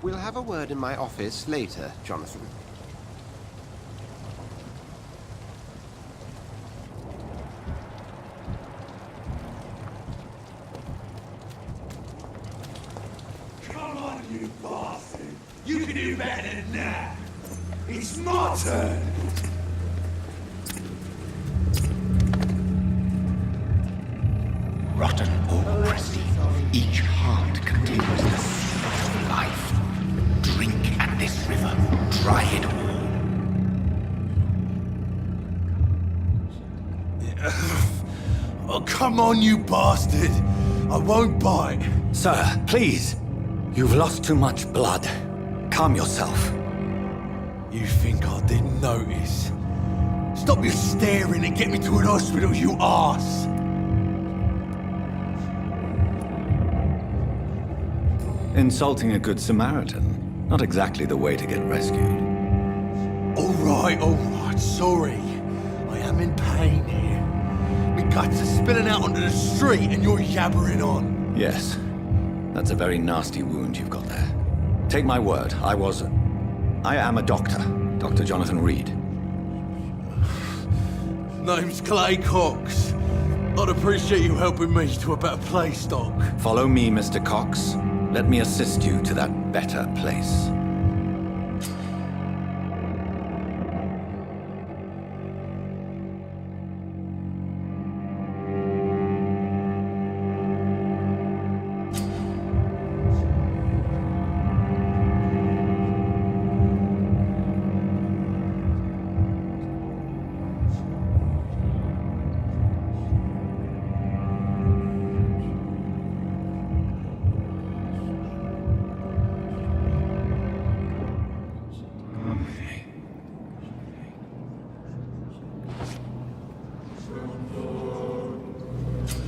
We'll have a word in my office later, Jonathan. Come on, you bastard! You can do better than that! It's my turn! Rotten or crusty, each heart contains the seed of life. Drink at this river, try it all. Oh, come on, you bastard! I won't bite! Sir, please. You've lost too much blood. Calm yourself. You think I didn't notice? Stop your staring and get me to an hospital, you arse! Insulting a good Samaritan. Not exactly the way to get rescued. Alright, sorry. I am in pain here. My guts are spilling out onto the street and you're yabbering on. Yes. That's a very nasty wound you've got there. Take my word, I am a doctor. Dr. Jonathan Reed. Name's Clay Cox. I'd appreciate you helping me to a better place, Doc. Follow me, Mr. Cox. Let me assist you to that better place.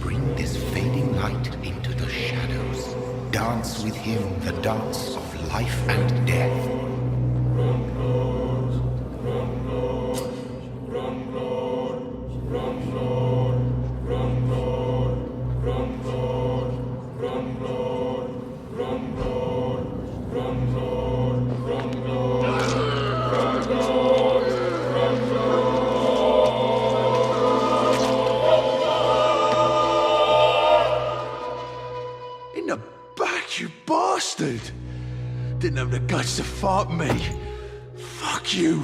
Bring this fading light into the shadows. Dance with him the dance of life and death. In the back, you bastard! Didn't have the guts to fight me. Fuck you.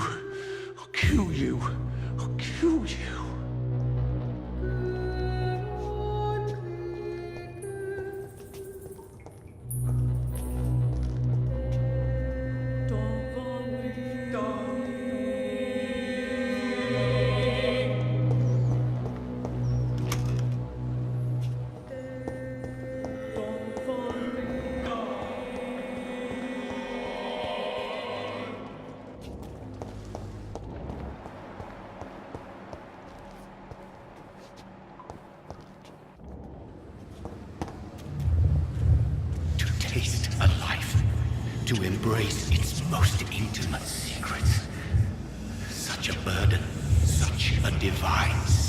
I'll kill you. I'll kill you. To taste a life, to embrace its most intimate secrets. Such a burden, such a divine sin.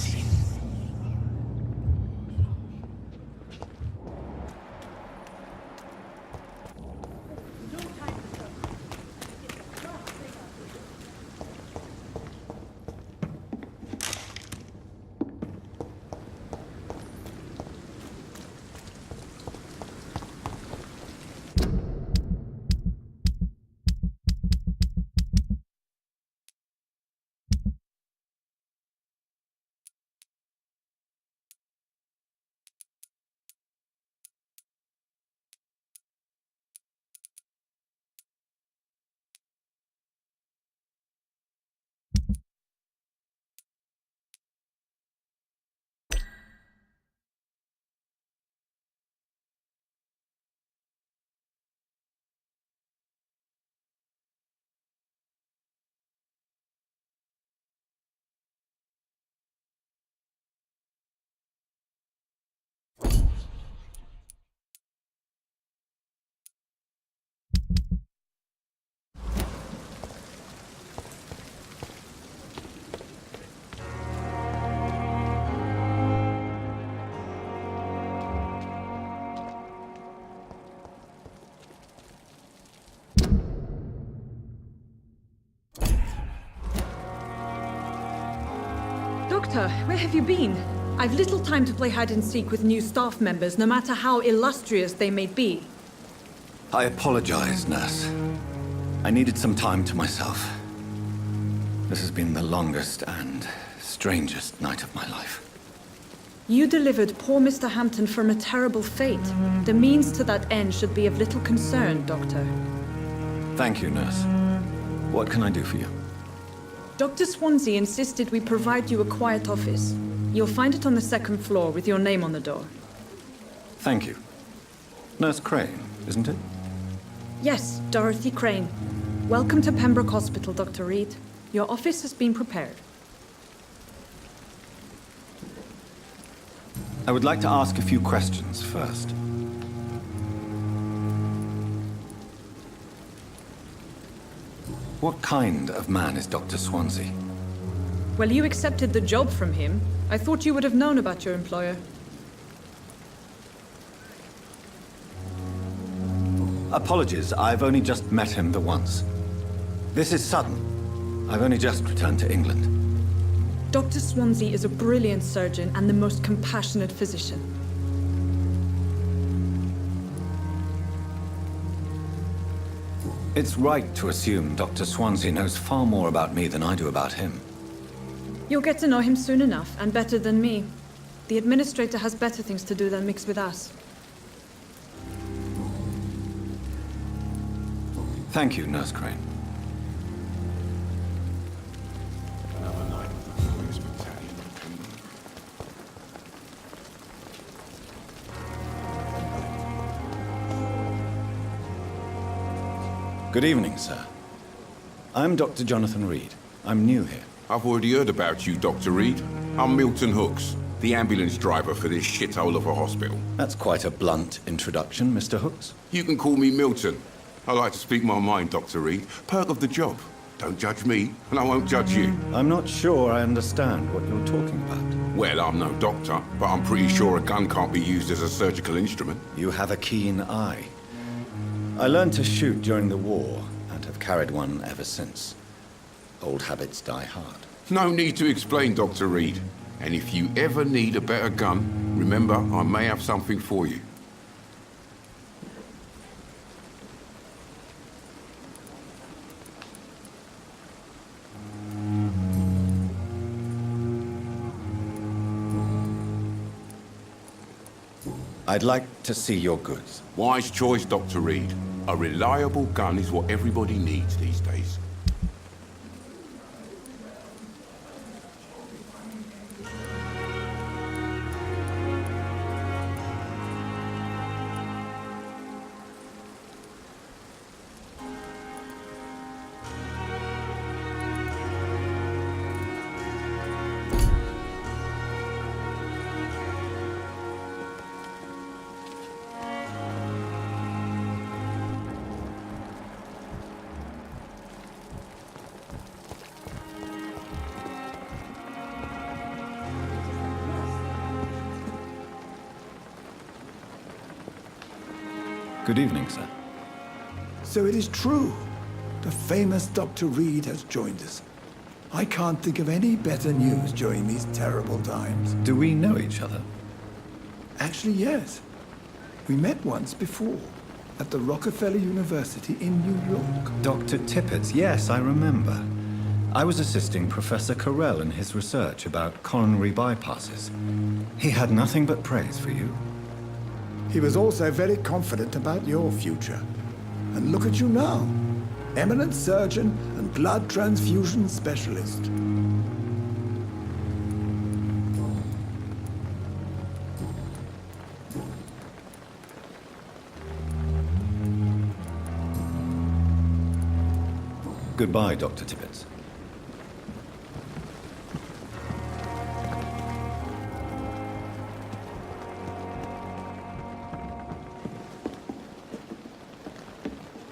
Doctor, where have you been? I've little time to play hide and seek with new staff members, no matter how illustrious they may be. I apologize, nurse. I needed some time to myself. This has been the longest and strangest night of my life. You delivered poor Mr. Hampton from a terrible fate. The means to that end should be of little concern, Doctor. Thank you, nurse. What can I do for you? Dr. Swansea insisted we provide you a quiet office. You'll find it on the second floor with your name on the door. Thank you. Nurse Crane, isn't it? Yes, Dorothy Crane. Welcome to Pembroke Hospital, Dr. Reed. Your office has been prepared. I would like to ask a few questions first. What kind of man is Dr. Swansea? Well, you accepted the job from him. I thought you would have known about your employer. Apologies, I've only just met him the once. This is sudden. I've only just returned to England. Dr. Swansea is a brilliant surgeon and the most compassionate physician. It's right to assume Dr. Swansea knows far more about me than I do about him. You'll get to know him soon enough, and better than me. The administrator has better things to do than mix with us. Thank you, Nurse Crane. Good evening, sir. I'm Dr. Jonathan Reed. I'm new here. I've already heard about you, Dr. Reed. I'm Milton Hooks, the ambulance driver for this shithole of a hospital. That's quite a blunt introduction, Mr. Hooks. You can call me Milton. I like to speak my mind, Dr. Reed. Perk of the job. Don't judge me, and I won't judge you. I'm not sure I understand what you're talking about. Well, I'm no doctor, but I'm pretty sure a gun can't be used as a surgical instrument. You have a keen eye. I learned to shoot during the war, and have carried one ever since. Old habits die hard. No need to explain, Dr. Reed. And if you ever need a better gun, remember, I may have something for you. I'd like to see your goods. Wise choice, Dr. Reed. A reliable gun is what everybody needs these days. Good evening, sir. So it is true. The famous Dr. Reed has joined us. I can't think of any better news during these terrible times. Do we know each other? Actually, yes. We met once before, at the Rockefeller University in New York. Dr. Tippett, yes, I remember. I was assisting Professor Carell in his research about coronary bypasses. He had nothing but praise for you. He was also very confident about your future. And look at you now. Eminent surgeon and blood transfusion specialist. Goodbye, Dr. Tippett.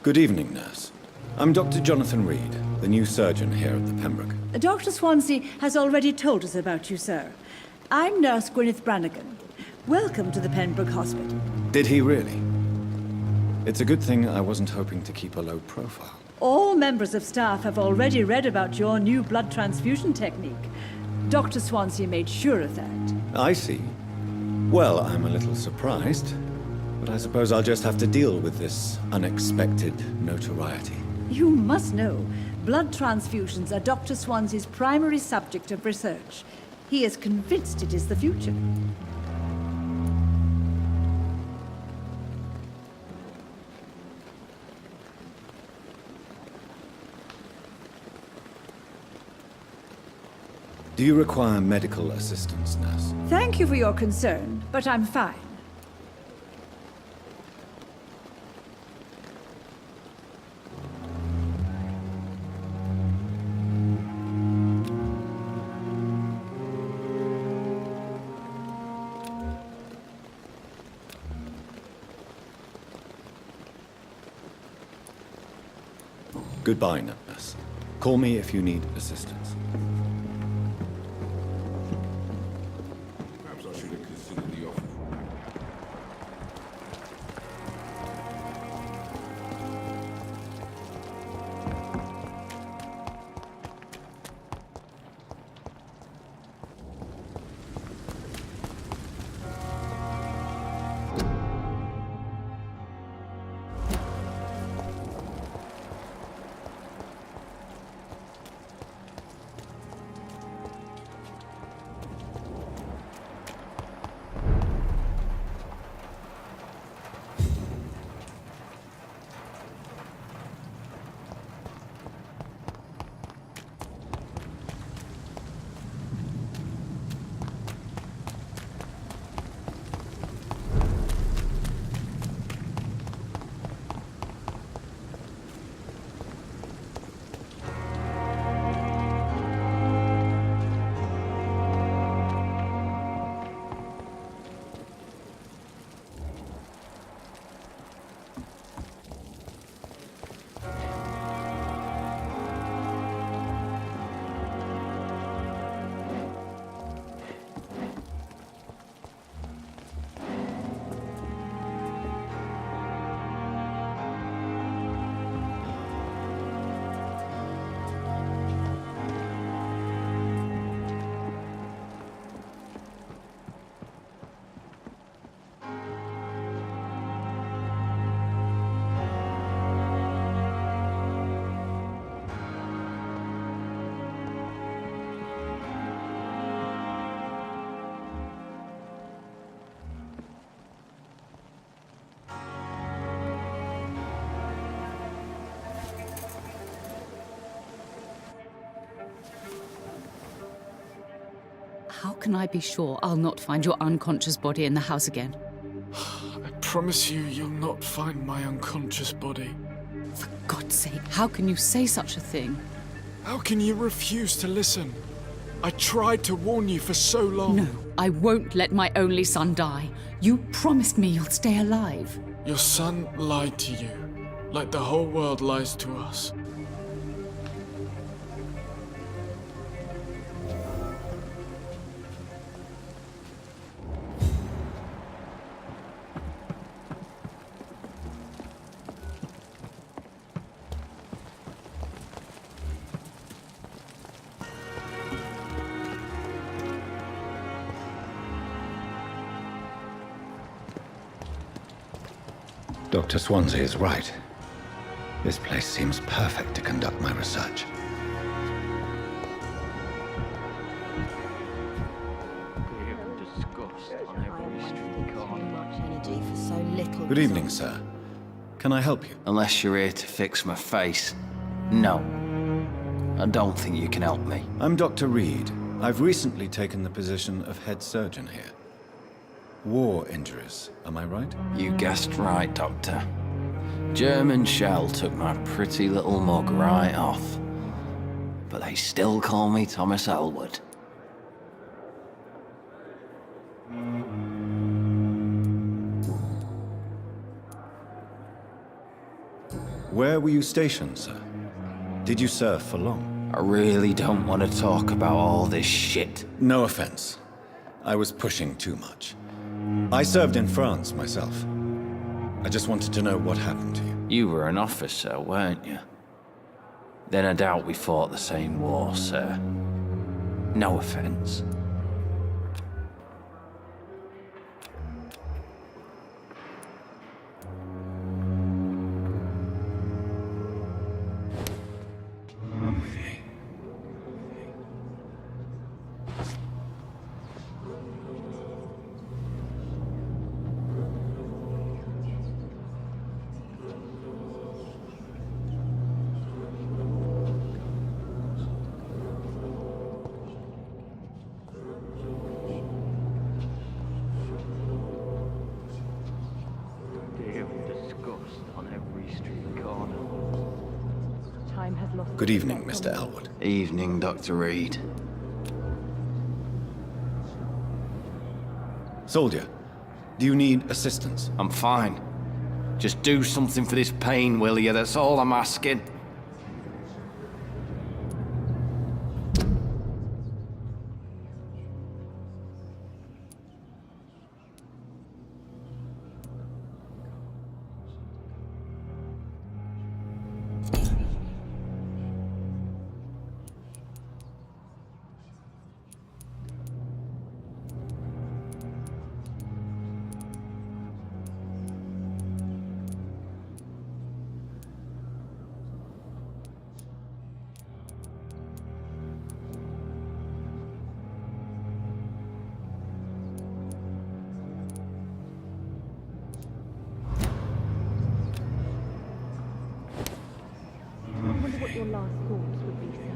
Good evening, nurse. I'm Dr. Jonathan Reed, the new surgeon here at the Pembroke. Dr. Swansea has already told us about you, sir. I'm Nurse Gwyneth Brannigan. Welcome to the Pembroke Hospital. Did he really? It's a good thing I wasn't hoping to keep a low profile. All members of staff have already read about your new blood transfusion technique. Dr. Swansea made sure of that. I see. Well, I'm a little surprised, but I suppose I'll just have to deal with this unexpected notoriety. You must know, blood transfusions are Dr. Swansea's primary subject of research. He is convinced it is the future. Do you require medical assistance, nurse? Thank you for your concern, but I'm fine. Goodbye, nurse. Call me if you need assistance. Perhaps I should have considered the offer. How can I be sure I'll not find your unconscious body in the house again? I promise you, you'll not find my unconscious body. For God's sake, how can you say such a thing? How can you refuse to listen? I tried to warn you for so long. No, I won't let my only son die. You promised me you'll stay alive. Your son lied to you, like the whole world lies to us. Dr. Swansea is right. This place seems perfect to conduct my research. Good evening, sir. Can I help you? Unless you're here to fix my face. No. I don't think you can help me. I'm Dr. Reed. I've recently taken the position of head surgeon here. War injuries, am I right? You guessed right, Doctor. German shell took my pretty little mug right off. But they still call me Thomas Elwood. Where were you stationed, sir? Did you serve for long? I really don't want to talk about all this shit. No offense. I was pushing too much. I served in France myself. I just wanted to know what happened to you. You were an officer, weren't you? Then I doubt we fought the same war, sir. No offense. Good evening, Mr. Elwood. Evening, Dr. Reed. Soldier, do you need assistance? I'm fine. Just do something for this pain, will you? That's all I'm asking. I wonder what your last thoughts would be, sir.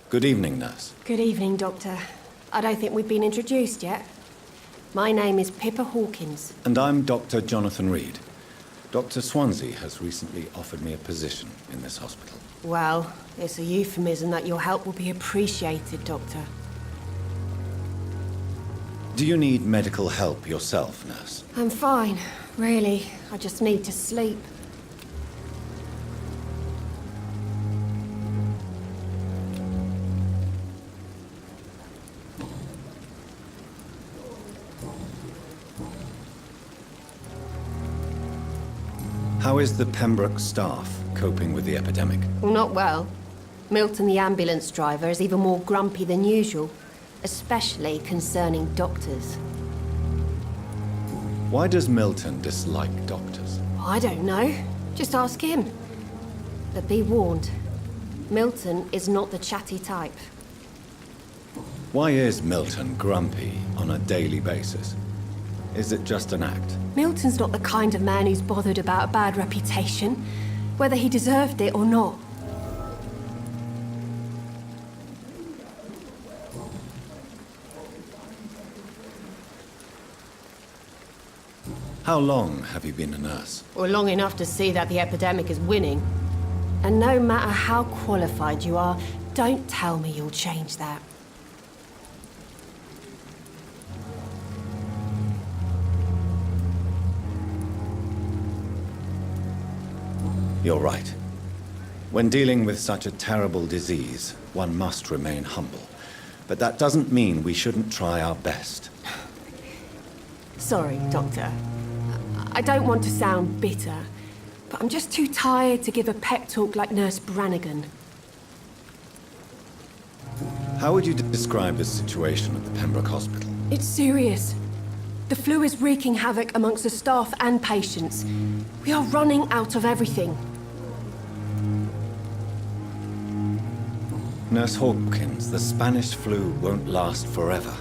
Good evening, nurse. Good evening, Doctor. I don't think we've been introduced yet. My name is Pippa Hawkins. And I'm Dr. Jonathan Reed. Dr. Swansea has recently offered me a position in this hospital. Well, it's a euphemism that your help will be appreciated, Doctor. Do you need medical help yourself, nurse? I'm fine, really. I just need to sleep. How is the Pembroke staff coping with the epidemic? Well, not well. Milton, the ambulance driver, is even more grumpy than usual, especially concerning doctors. Why does Milton dislike doctors? I don't know. Just ask him. But be warned, Milton is not the chatty type. Why is Milton grumpy on a daily basis? Is it just an act? Milton's not the kind of man who's bothered about a bad reputation, whether he deserved it or not. How long have you been a nurse? Well, long enough to see that the epidemic is winning. And no matter how qualified you are, don't tell me you'll change that. You're right. When dealing with such a terrible disease, one must remain humble. But that doesn't mean we shouldn't try our best. Sorry, Doctor. I don't want to sound bitter, but I'm just too tired to give a pep talk like Nurse Brannigan. How would you describe the situation at the Pembroke Hospital? It's serious. The flu is wreaking havoc amongst the staff and patients. We are running out of everything. Nurse Hawkins, the Spanish flu won't last forever.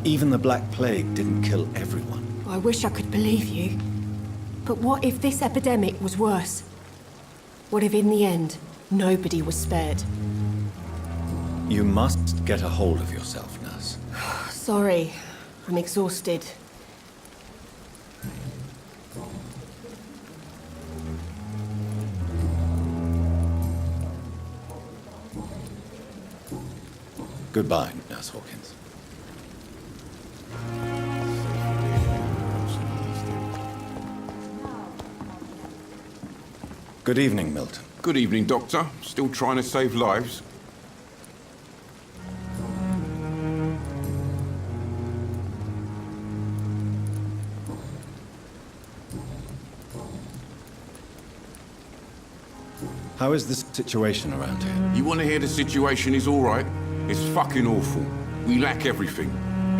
Even the Black Plague didn't kill everyone. I wish I could believe you. But what if this epidemic was worse? What if in the end, nobody was spared? You must get a hold of yourself, nurse. Sorry, I'm exhausted. Goodbye, Nurse Hawkins. Good evening, Milton. Good evening, Doctor. Still trying to save lives? How is the situation around here? You want to hear the situation is all right? It's fucking awful. We lack everything,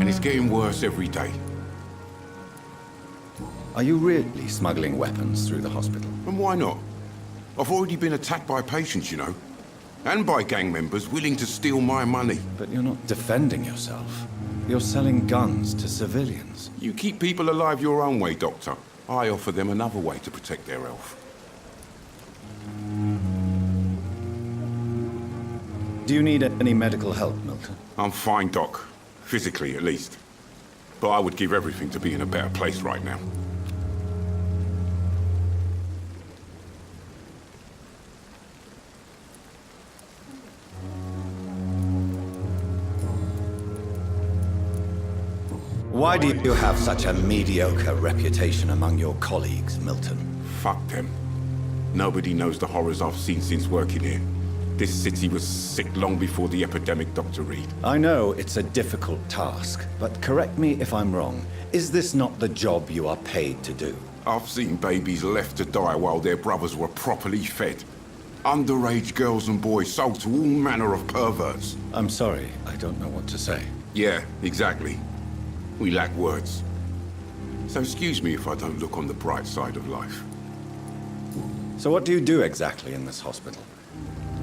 and it's getting worse every day. Are you really smuggling weapons through the hospital? And why not? I've already been attacked by patients, you know. And by gang members willing to steal my money. But you're not defending yourself. You're selling guns to civilians. You keep people alive your own way, Doctor. I offer them another way to protect their health. Do you need any medical help, Milton? I'm fine, Doc. Physically, at least. But I would give everything to be in a better place right now. Why do you have such a mediocre reputation among your colleagues, Milton? Fuck them. Nobody knows the horrors I've seen since working here. This city was sick long before the epidemic, Dr. Reed. I know it's a difficult task, but correct me if I'm wrong. Is this not the job you are paid to do? I've seen babies left to die while their brothers were properly fed. Underage girls and boys sold to all manner of perverts. I'm sorry, I don't know what to say. Yeah, exactly. We lack words. So excuse me if I don't look on the bright side of life. So what do you do exactly in this hospital?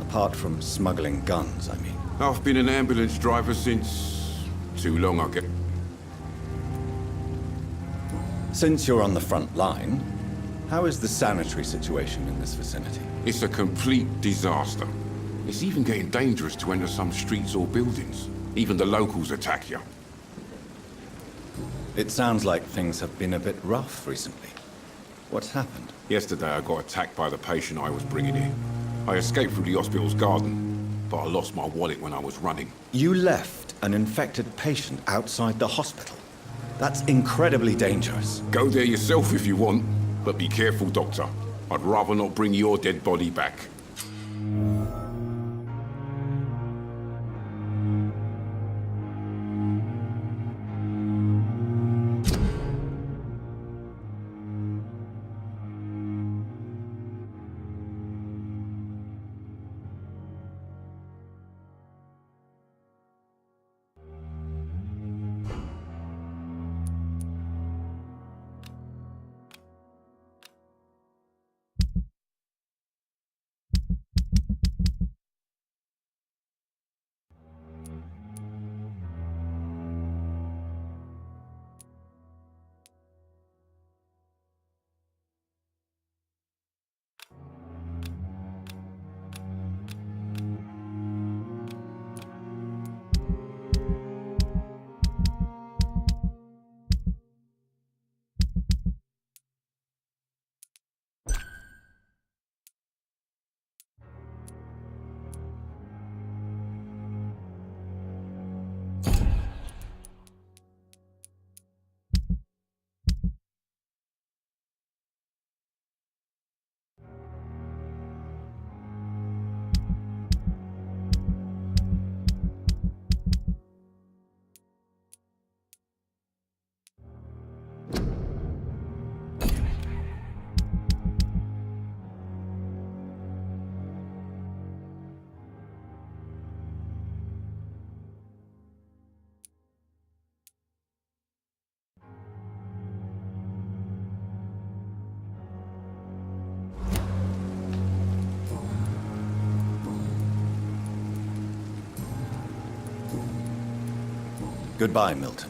Apart from smuggling guns, I mean. I've been an ambulance driver since... too long, I guess. Since you're on the front line, how is the sanitary situation in this vicinity? It's a complete disaster. It's even getting dangerous to enter some streets or buildings. Even the locals attack you. It sounds like things have been a bit rough recently. What's happened? Yesterday I got attacked by the patient I was bringing here. I escaped through the hospital's garden, but I lost my wallet when I was running. You left an infected patient outside the hospital? That's incredibly dangerous. Go there yourself if you want, but be careful, Doctor. I'd rather not bring your dead body back. Goodbye, Milton.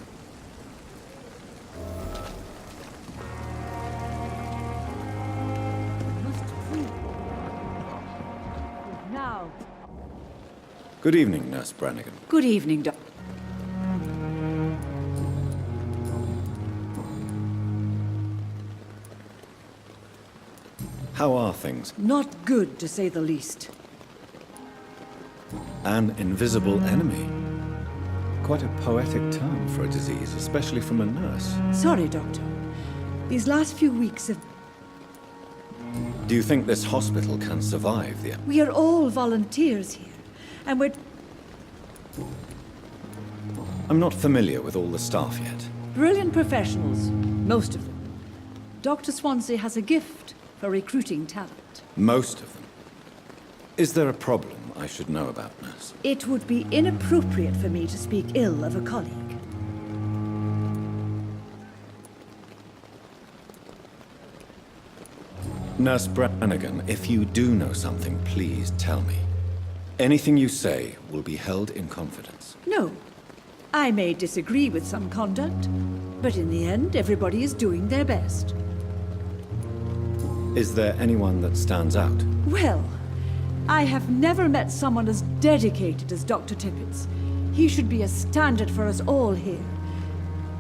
Now. Good evening, Nurse Brannigan. Good evening, Doc. How are things? Not good, to say the least. An invisible enemy. Quite a poetic term for a disease, especially from a nurse. Sorry, Doctor. These last few weeks have... Do you think this hospital can survive the... We are all volunteers here, and we're... I'm not familiar with all the staff yet. brilliant professionals, most of them. Dr. Swansea has a gift for recruiting talent. Most of them. Is there a problem I should know about, Nurse? It would be inappropriate for me to speak ill of a colleague. Nurse Brannigan, if you do know something, please tell me. Anything you say will be held in confidence. No. I may disagree with some conduct, but in the end, everybody is doing their best. Is there anyone that stands out? Well, I have never met someone as dedicated as Dr. Tippett's. He should be a standard for us all here.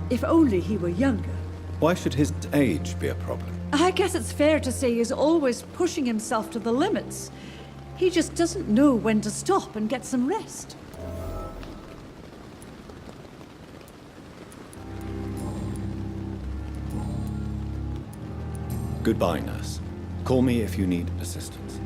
If only he were younger. Why should his age be a problem? I guess it's fair to say he's always pushing himself to the limits. He just doesn't know when to stop and get some rest. Goodbye, Nurse. Call me if you need assistance.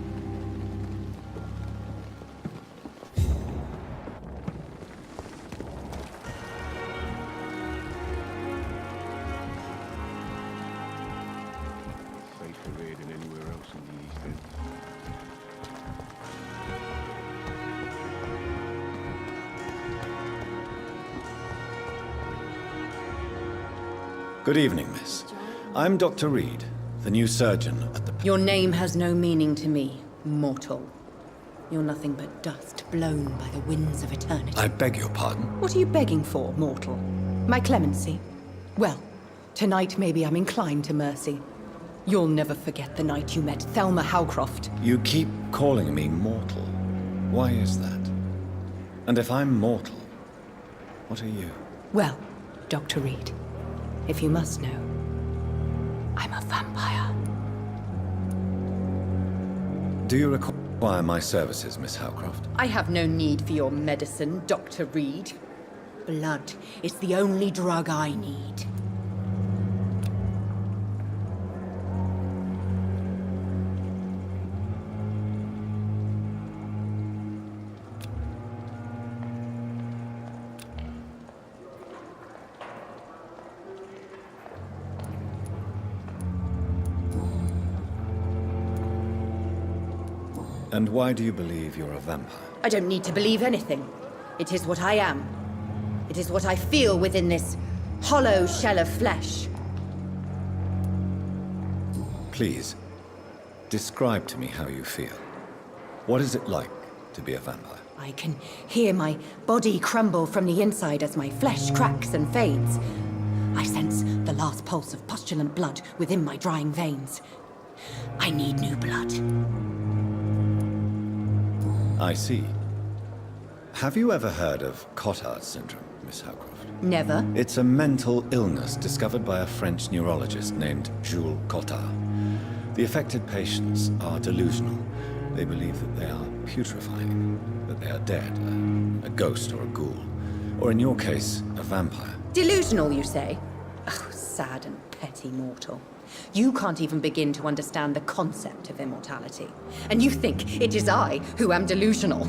Safer here than anywhere else in the East End. Good evening, miss. I'm Dr. Reed, the new surgeon at the... Your name has no meaning to me, mortal. You're nothing but dust blown by the winds of eternity. I beg your pardon? What are you begging for, mortal? My clemency? Well, tonight maybe I'm inclined to mercy. You'll never forget the night you met Thelma Howcroft. You keep calling me mortal. Why is that? And if I'm mortal, what are you? Well, Dr. Reed, if you must know, I'm a vampire. Do you require my services, Miss Howcroft? I have no need for your medicine, Dr. Reed. Blood is the only drug I need. And why do you believe you're a vampire? I don't need to believe anything. It is what I am. It is what I feel within this hollow shell of flesh. Please, describe to me how you feel. What is it like to be a vampire? I can hear my body crumble from the inside as my flesh cracks and fades. I sense the last pulse of pustulant blood within my drying veins. I need new blood. I see. Have you ever heard of Cotard syndrome, Miss Howcroft? Never. It's a mental illness discovered by a French neurologist named Jules Cotard. The affected patients are delusional. They believe that they are putrefying, that they are dead, a ghost or a ghoul, or in your case, a vampire. Delusional, you say? Oh, sad and petty mortal. You can't even begin to understand the concept of immortality. And you think it is I who am delusional.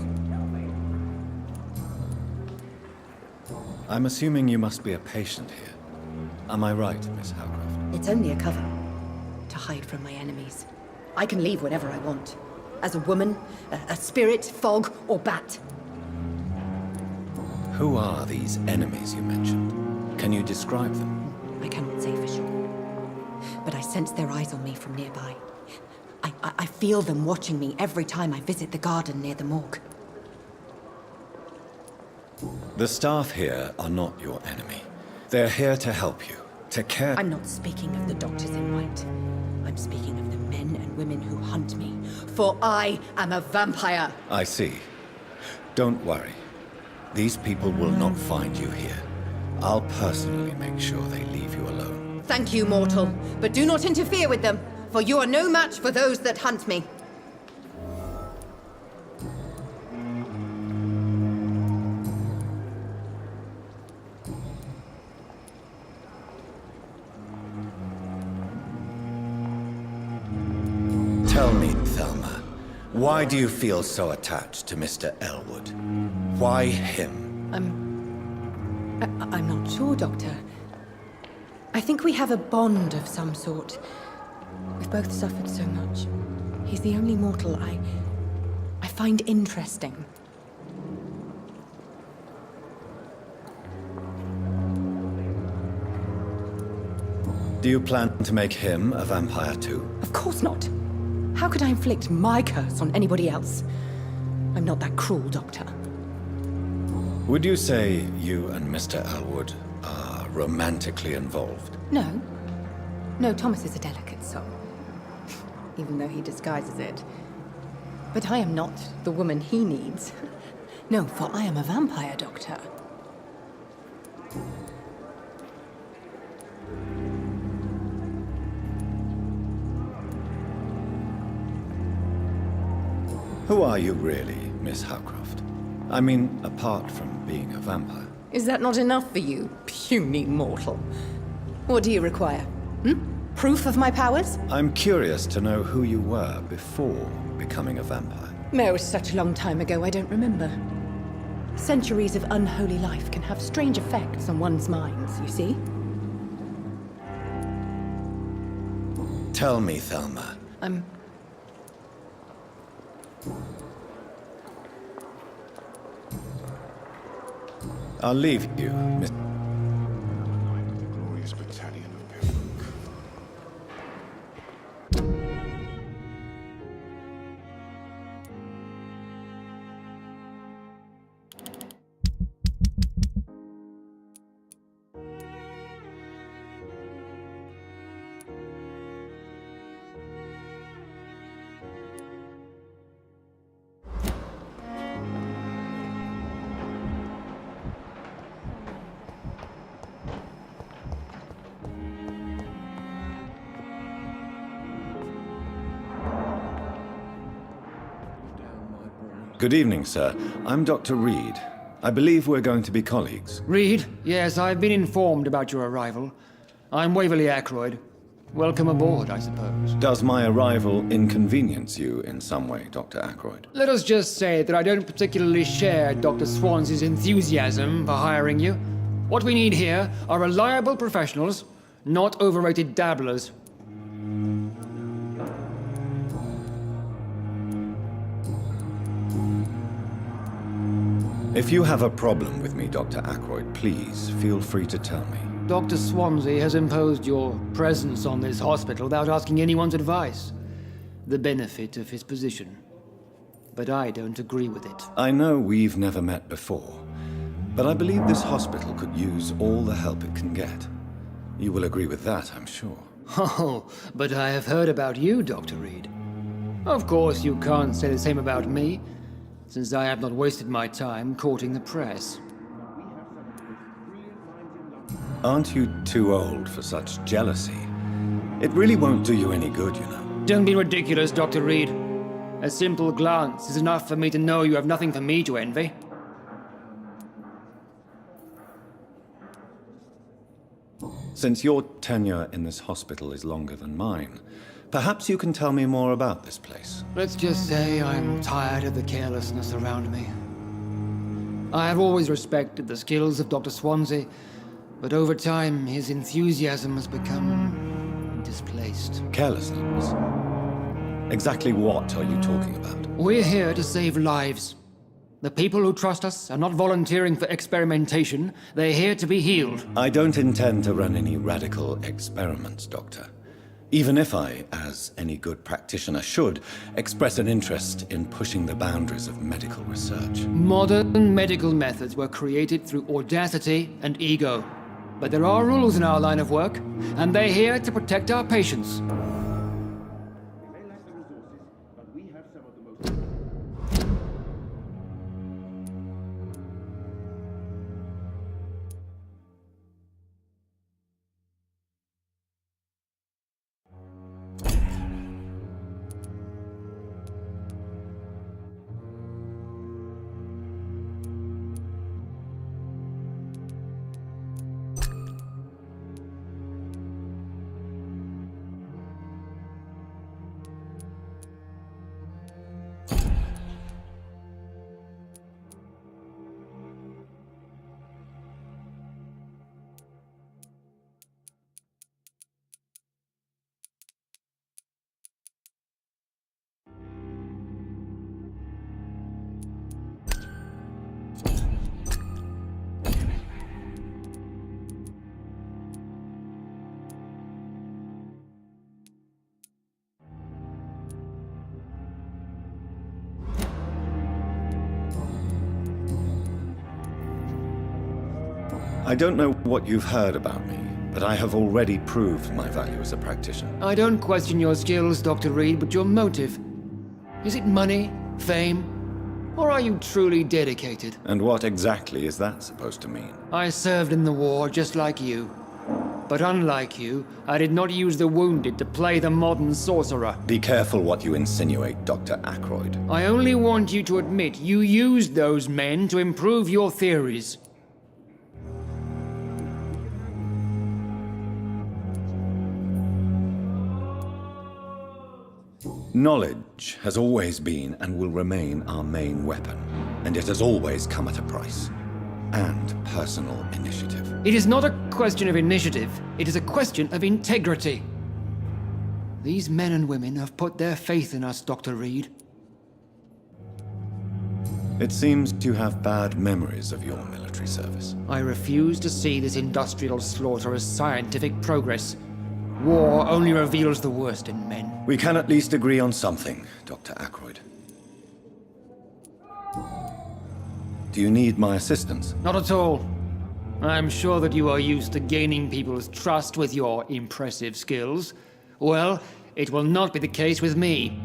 I'm assuming you must be a patient here. Am I right, Miss Howcroft? It's only a cover. To hide from my enemies. I can leave whenever I want. As a woman, a spirit, fog, or bat. Who are these enemies you mentioned? Can you describe them? I cannot say for sure. But I sense their eyes on me from nearby. I feel them watching me every time I visit the garden near the morgue. The staff here are not your enemy. They're here to help you, to care. I'm not speaking of the doctors in white. I'm speaking of the men and women who hunt me. For I am a vampire. I see. Don't worry. These people will not find you here. I'll personally make sure they leave you alone. Thank you, mortal. But do not interfere with them, for you are no match for those that hunt me. Tell me, Thelma, why do you feel so attached to Mr. Elwood? Why him? I'm not sure, Doctor. I think we have a bond of some sort. We've both suffered so much. He's the only mortal I find interesting. Do you plan to make him a vampire too? Of course not. How could I inflict my curse on anybody else? I'm not that cruel, Doctor. Would you say you and Mr. Elwood are romantically involved? No. No, Thomas is a delicate soul. Even though he disguises it. But I am not the woman he needs. No, for I am a vampire, Doctor. Who are you really, Miss Howcroft? I mean, apart from being a vampire. Is that not enough for you, puny mortal? What do you require? Proof of my powers? I'm curious to know who you were before becoming a vampire. No, it's such a long time ago, I don't remember. Centuries of unholy life can have strange effects on one's minds, you see? Tell me, Thelma. I'll leave you, Miss... Glorious battalion of Pembroke. Good evening, sir. I'm Dr. Reed. I believe we're going to be colleagues. Reed? Yes, I've been informed about your arrival. I'm Waverly Ackroyd. Welcome aboard, I suppose. Does my arrival inconvenience you in some way, Dr. Ackroyd? Let us just say that I don't particularly share Dr. Swansea's enthusiasm for hiring you. What we need here are reliable professionals, not overrated dabblers. If you have a problem with me, Dr. Ackroyd, please feel free to tell me. Dr. Swansea has imposed your presence on this hospital without asking anyone's advice. The benefit of his position. But I don't agree with it. I know we've never met before, but I believe this hospital could use all the help it can get. You will agree with that, I'm sure. Oh, but I have heard about you, Dr. Reed. Of course, you can't say the same about me, since I have not wasted my time courting the press. Aren't you too old for such jealousy? It really won't do you any good, you know. Don't be ridiculous, Dr. Reed. A simple glance is enough for me to know you have nothing for me to envy. Since your tenure in this hospital is longer than mine, perhaps you can tell me more about this place. Let's just say I'm tired of the carelessness around me. I have always respected the skills of Dr. Swansea, but over time his enthusiasm has become displaced. Carelessness? Exactly what are you talking about? We're here to save lives. The people who trust us are not volunteering for experimentation. They're here to be healed. I don't intend to run any radical experiments, Doctor. Even if I, as any good practitioner should, express an interest in pushing the boundaries of medical research. Modern medical methods were created through audacity and ego. But there are rules in our line of work, and they're here to protect our patients. I don't know what you've heard about me, but I have already proved my value as a practitioner. I don't question your skills, Dr. Reed, but your motive. Is it money, fame, or are you truly dedicated? And what exactly is that supposed to mean? I served in the war just like you. But unlike you, I did not use the wounded to play the modern sorcerer. Be careful what you insinuate, Dr. Ackroyd. I only want you to admit you used those men to improve your theories. Knowledge has always been and will remain our main weapon, and it has always come at a price. And personal initiative. It is not a question of initiative, it is a question of integrity. These men and women have put their faith in us, Dr. Reed. It seems you have bad memories of your military service. I refuse to see this industrial slaughter as scientific progress. War only reveals the worst in men. We can at least agree on something, Dr. Ackroyd. Do you need my assistance? Not at all. I'm sure that you are used to gaining people's trust with your impressive skills. Well, it will not be the case with me.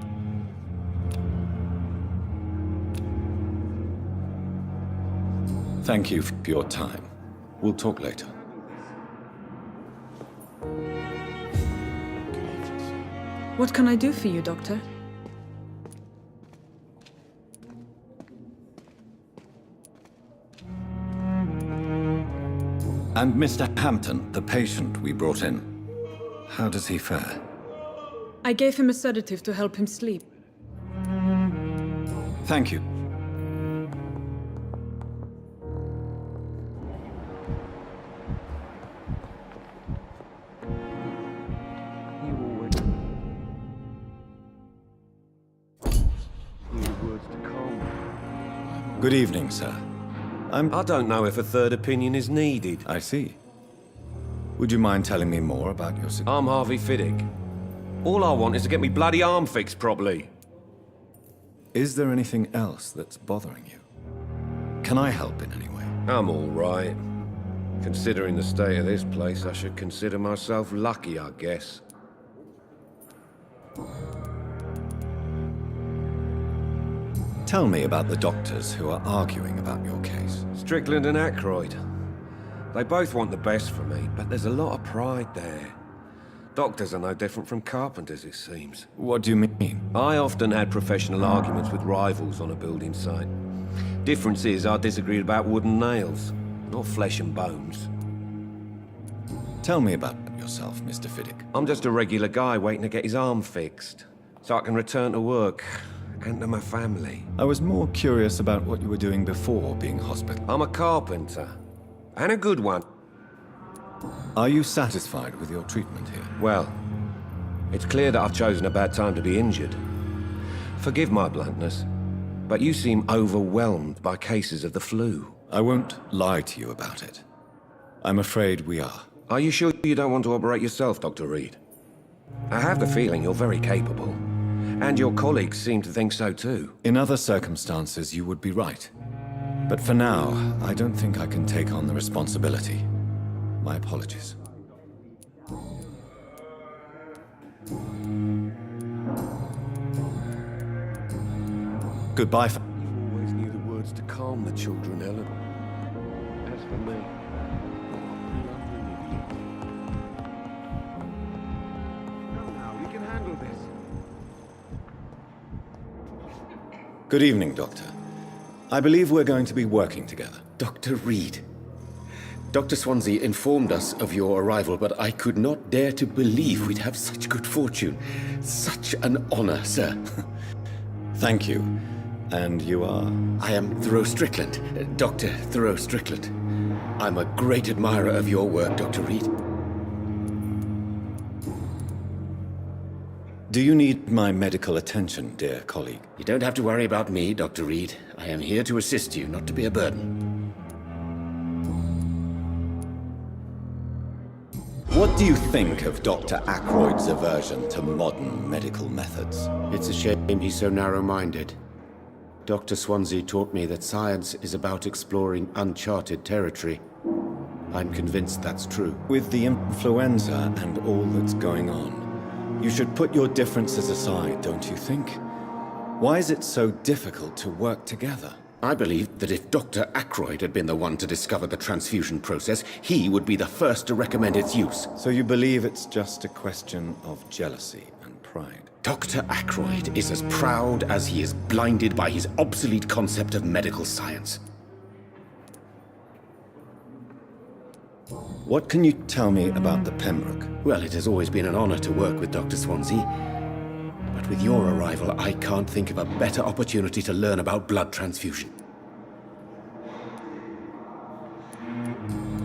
Thank you for your time. We'll talk later. What can I do for you, Doctor? And Mr. Hampton, the patient we brought in, how does he fare? I gave him a sedative to help him sleep. Thank you. Good evening, sir. I don't know if a third opinion is needed. I see. Would you mind telling me more about your... I'm Harvey Fiddick. All I want is to get me bloody arm fixed properly. Is there anything else that's bothering you? Can I help in any way? I'm all right. Considering the state of this place, I should consider myself lucky, I guess. Tell me about the doctors who are arguing about your case. Strickland and Ackroyd. They both want the best for me, but there's a lot of pride there. Doctors are no different from carpenters, it seems. What do you mean? I often had professional arguments with rivals on a building site. Difference is, I disagreed about wooden nails, not flesh and bones. Tell me about yourself, Mr. Fiddick. I'm just a regular guy waiting to get his arm fixed, so I can return to work and to my family. I was more curious about what you were doing before being hospitalized. I'm a carpenter, and a good one. Are you satisfied with your treatment here? Well, it's clear that I've chosen a bad time to be injured. Forgive my bluntness, but you seem overwhelmed by cases of the flu. I won't lie to you about it. I'm afraid we are. Are you sure you don't want to operate yourself, Dr. Reed? I have the feeling you're very capable, and your colleagues seem to think so too. In other circumstances, you would be right. But for now, I don't think I can take on the responsibility. My apologies. Goodbye. You always knew the words to calm the children, Ellen. As for me, no, you can handle this. Good evening, Doctor. I believe we're going to be working together. Dr. Reed. Dr. Swansea informed us of your arrival, but I could not dare to believe we'd have such good fortune. Such an honor, sir. Thank you. And you are? I am Thoreau Strickland, Dr. Thoreau Strickland. I'm a great admirer of your work, Dr. Reed. Do you need my medical attention, dear colleague? You don't have to worry about me, Dr. Reed. I am here to assist you, not to be a burden. What do you think of Dr. Ackroyd's aversion to modern medical methods? It's a shame he's so narrow-minded. Dr. Swansea taught me that science is about exploring uncharted territory. I'm convinced that's true. With the influenza and all that's going on, you should put your differences aside, don't you think? Why is it so difficult to work together? I believe that if Dr. Ackroyd had been the one to discover the transfusion process, he would be the first to recommend its use. So you believe it's just a question of jealousy and pride? Dr. Ackroyd is as proud as he is blinded by his obsolete concept of medical science. What can you tell me about the Pembroke? Well, it has always been an honor to work with Dr. Swansea. But with your arrival, I can't think of a better opportunity to learn about blood transfusion.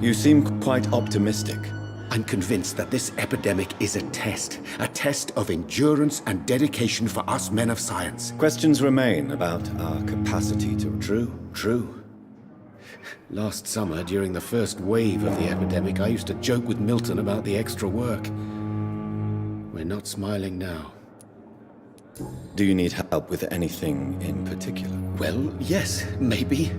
You seem quite optimistic. I'm convinced that this epidemic is a test of endurance and dedication for us men of science. Questions remain about our capacity to... True. Last summer, during the first wave of the epidemic, I used to joke with Milton about the extra work. We're not smiling now. Do you need help with anything in particular? Well, yes, maybe.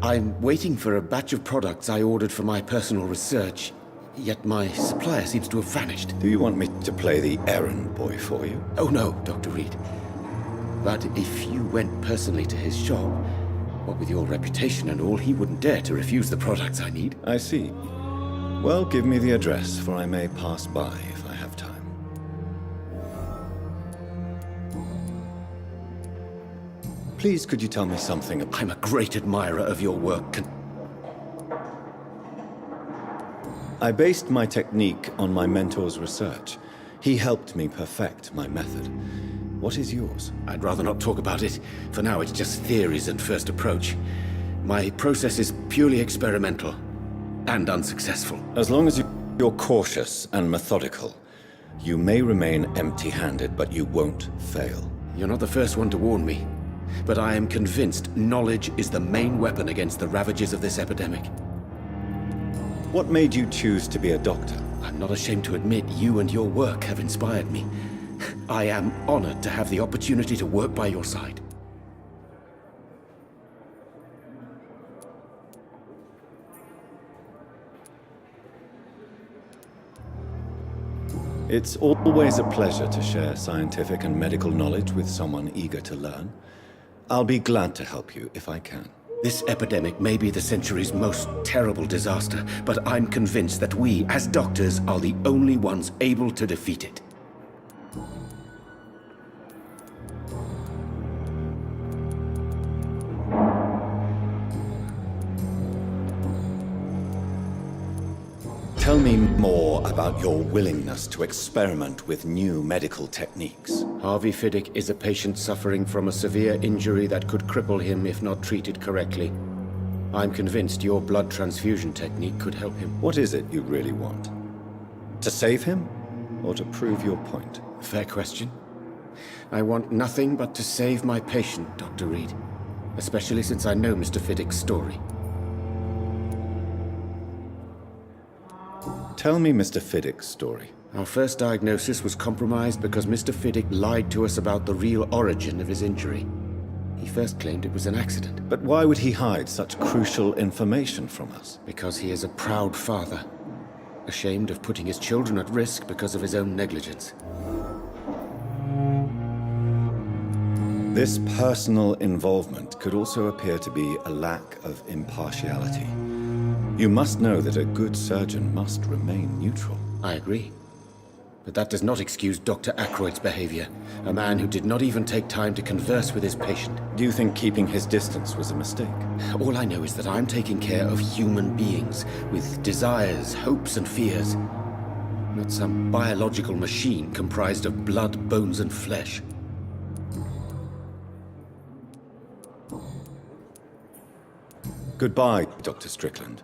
I'm waiting for a batch of products I ordered for my personal research, yet my supplier seems to have vanished. Do you want me to play the errand boy for you? Oh no, Dr. Reed. But if you went personally to his shop, what with your reputation and all, he wouldn't dare to refuse the products I need. I see. Well, give me the address, for I may pass by if I have time. Please, could you tell me something about... I'm a great admirer of your work. I based my technique on my mentor's research. He helped me perfect my method. What is yours? I'd rather not talk about it. For now, it's just theories and first approach. My process is purely experimental and unsuccessful. As long as you're cautious and methodical, you may remain empty-handed, but you won't fail. You're not the first one to warn me, but I am convinced knowledge is the main weapon against the ravages of this epidemic. What made you choose to be a doctor? I'm not ashamed to admit you and your work have inspired me. I am honored to have the opportunity to work by your side. It's always a pleasure to share scientific and medical knowledge with someone eager to learn. I'll be glad to help you if I can. This epidemic may be the century's most terrible disaster, but I'm convinced that we, as doctors, are the only ones able to defeat it. Tell me more about your willingness to experiment with new medical techniques. Harvey Fiddick is a patient suffering from a severe injury that could cripple him if not treated correctly. I'm convinced your blood transfusion technique could help him. What is it you really want? To save him, or to prove your point? Fair question. I want nothing but to save my patient, Dr. Reed. Especially since I know Mr. Fiddick's story. Tell me Mr. Fiddick's story. Our first diagnosis was compromised because Mr. Fiddick lied to us about the real origin of his injury. He first claimed it was an accident. But why would he hide such crucial information from us? Because he is a proud father, ashamed of putting his children at risk because of his own negligence. This personal involvement could also appear to be a lack of impartiality. You must know that a good surgeon must remain neutral. I agree. But that does not excuse Dr. Ackroyd's behavior, a man who did not even take time to converse with his patient. Do you think keeping his distance was a mistake? All I know is that I'm taking care of human beings with desires, hopes, and fears. Not some biological machine comprised of blood, bones, and flesh. Goodbye, Dr. Strickland.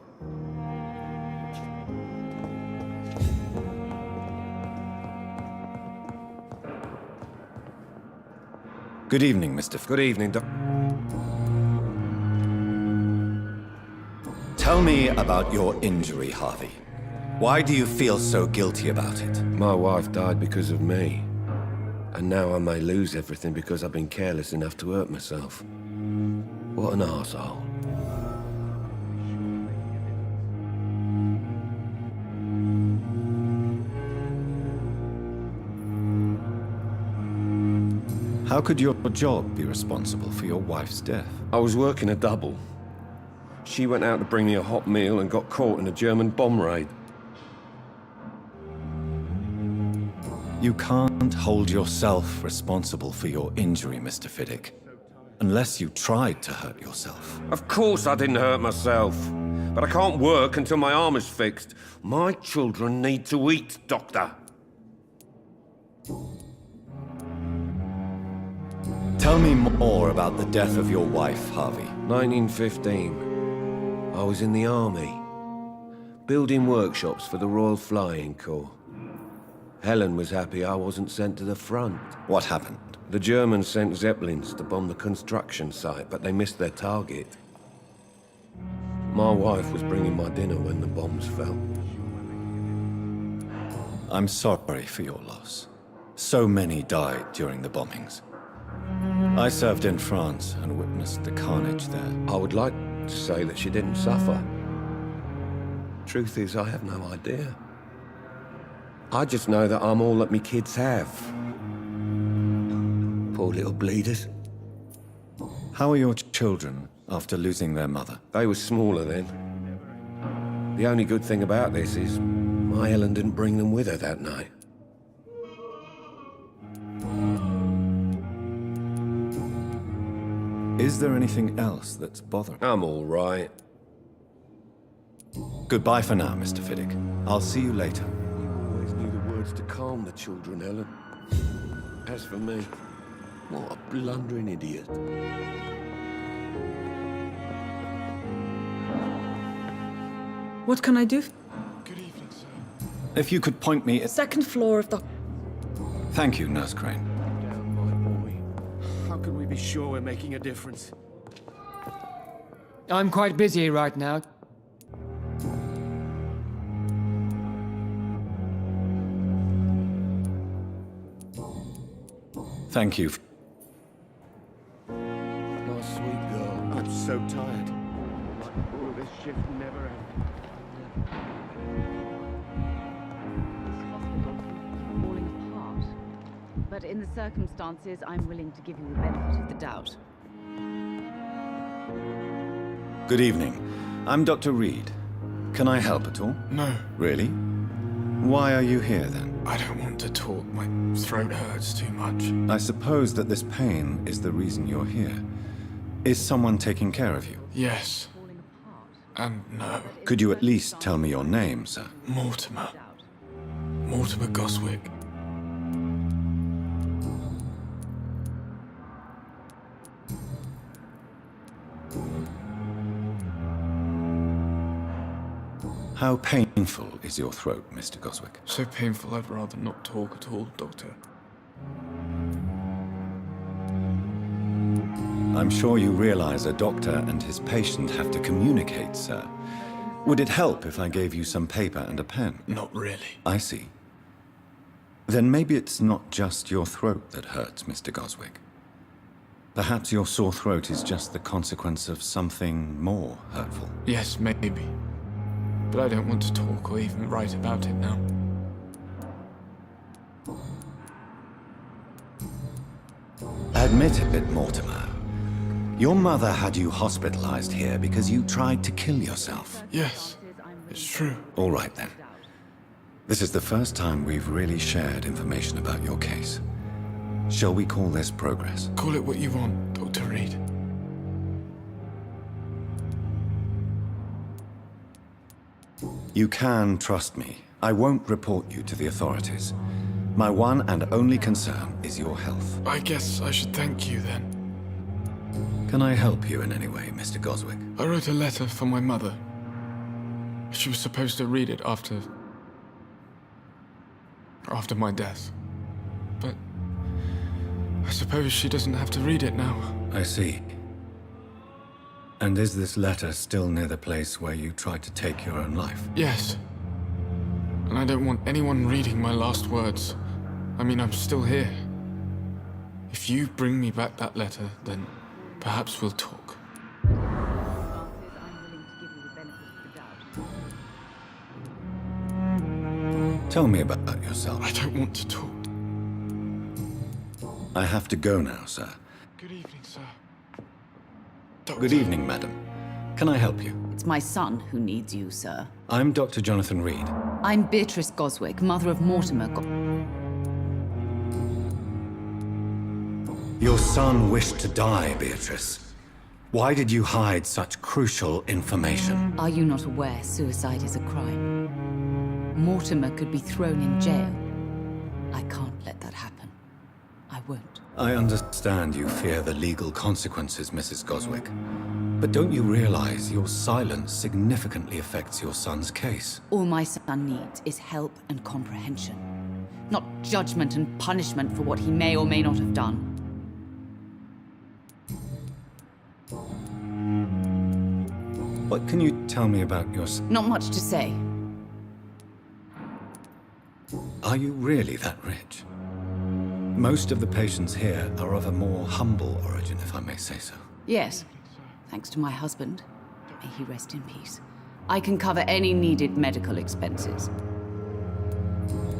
Good evening, Mr. Good evening, Doc. Tell me about your injury, Harvey. Why do you feel so guilty about it? My wife died because of me. And now I may lose everything because I've been careless enough to hurt myself. What an arsehole. How could your job be responsible for your wife's death? I was working a double. She went out to bring me a hot meal and got caught in a German bomb raid. You can't hold yourself responsible for your injury, Mr. Fiddick. Unless you tried to hurt yourself. Of course I didn't hurt myself. But I can't work until my arm is fixed. My children need to eat, Doctor. Tell me more about the death of your wife, Harvey. 1915. I was in the army, building workshops for the Royal Flying Corps. Helen was happy I wasn't sent to the front. What happened? The Germans sent Zeppelins to bomb the construction site, but they missed their target. My wife was bringing my dinner when the bombs fell. I'm sorry for your loss. So many died during the bombings. I served in France and witnessed the carnage there. I would like to say that she didn't suffer. Truth is, I have no idea. I just know that I'm all that me kids have. Poor little bleeders. How are your children after losing their mother? They were smaller then. The only good thing about this is my Helen didn't bring them with her that night. Is there anything else that's bothering you? I'm all right. Goodbye for now, Mr. Fiddick. I'll see you later. Always knew the words to calm the children, Ellen. As for me, what a blundering idiot. What can I do? Good evening, sir. If you could point me... Second floor of the... Thank you, Nurse Crane. Down, my boy. How can we be sure we're making a difference? I'm quite busy right now. Thank you. My sweet girl. I'm so tired. Oh, this shift never ends. Falling apart. But in the circumstances, I'm willing to give you the benefit of the doubt. Good evening. I'm Dr. Reed. Can I help at all? No. Really? Why are you here, then? I don't want to talk. My throat hurts too much. I suppose that this pain is the reason you're here. Is someone taking care of you? Yes. And no. Could you at least tell me your name, sir? Mortimer. Mortimer Goswick. How painful is your throat, Mr. Goswick? So painful I'd rather not talk at all, Doctor. I'm sure you realize a doctor and his patient have to communicate, sir. Would it help if I gave you some paper and a pen? Not really. I see. Then maybe it's not just your throat that hurts, Mr. Goswick. Perhaps your sore throat is just the consequence of something more hurtful. Yes, maybe. But I don't want to talk or even write about it now. Admit it, Mortimer. Your mother had you hospitalized here because you tried to kill yourself. Yes, it's true. All right, then. This is the first time we've really shared information about your case. Shall we call this progress? Call it what you want, Dr. Reed. You can trust me. I won't report you to the authorities. My one and only concern is your health. I guess I should thank you then. Can I help you in any way, Mr. Goswick? I wrote a letter for my mother. She was supposed to read it after my death. But I suppose she doesn't have to read it now. I see. And is this letter still near the place where you tried to take your own life? Yes. And I don't want anyone reading my last words. I mean, I'm still here. If you bring me back that letter, then perhaps we'll talk. Tell me about yourself. I don't want to talk. I have to go now, sir. Good evening, sir. Good evening, madam. Can I help you? It's my son who needs you, sir. I'm Dr. Jonathan Reed. I'm Beatrice Goswick, mother of Mortimer Your son wished to die, Beatrice. Why did you hide such crucial information? Are you not aware suicide is a crime? Mortimer could be thrown in jail. I can't let that happen. I won't. I understand you fear the legal consequences, Mrs. Goswick. But don't you realize your silence significantly affects your son's case? All my son needs is help and comprehension. Not judgment and punishment for what he may or may not have done. What can you tell me about your son? Not much to say. Are you really that rich? Most of the patients here are of a more humble origin, if I may say so. Yes. Thanks to my husband. May he rest in peace. I can cover any needed medical expenses.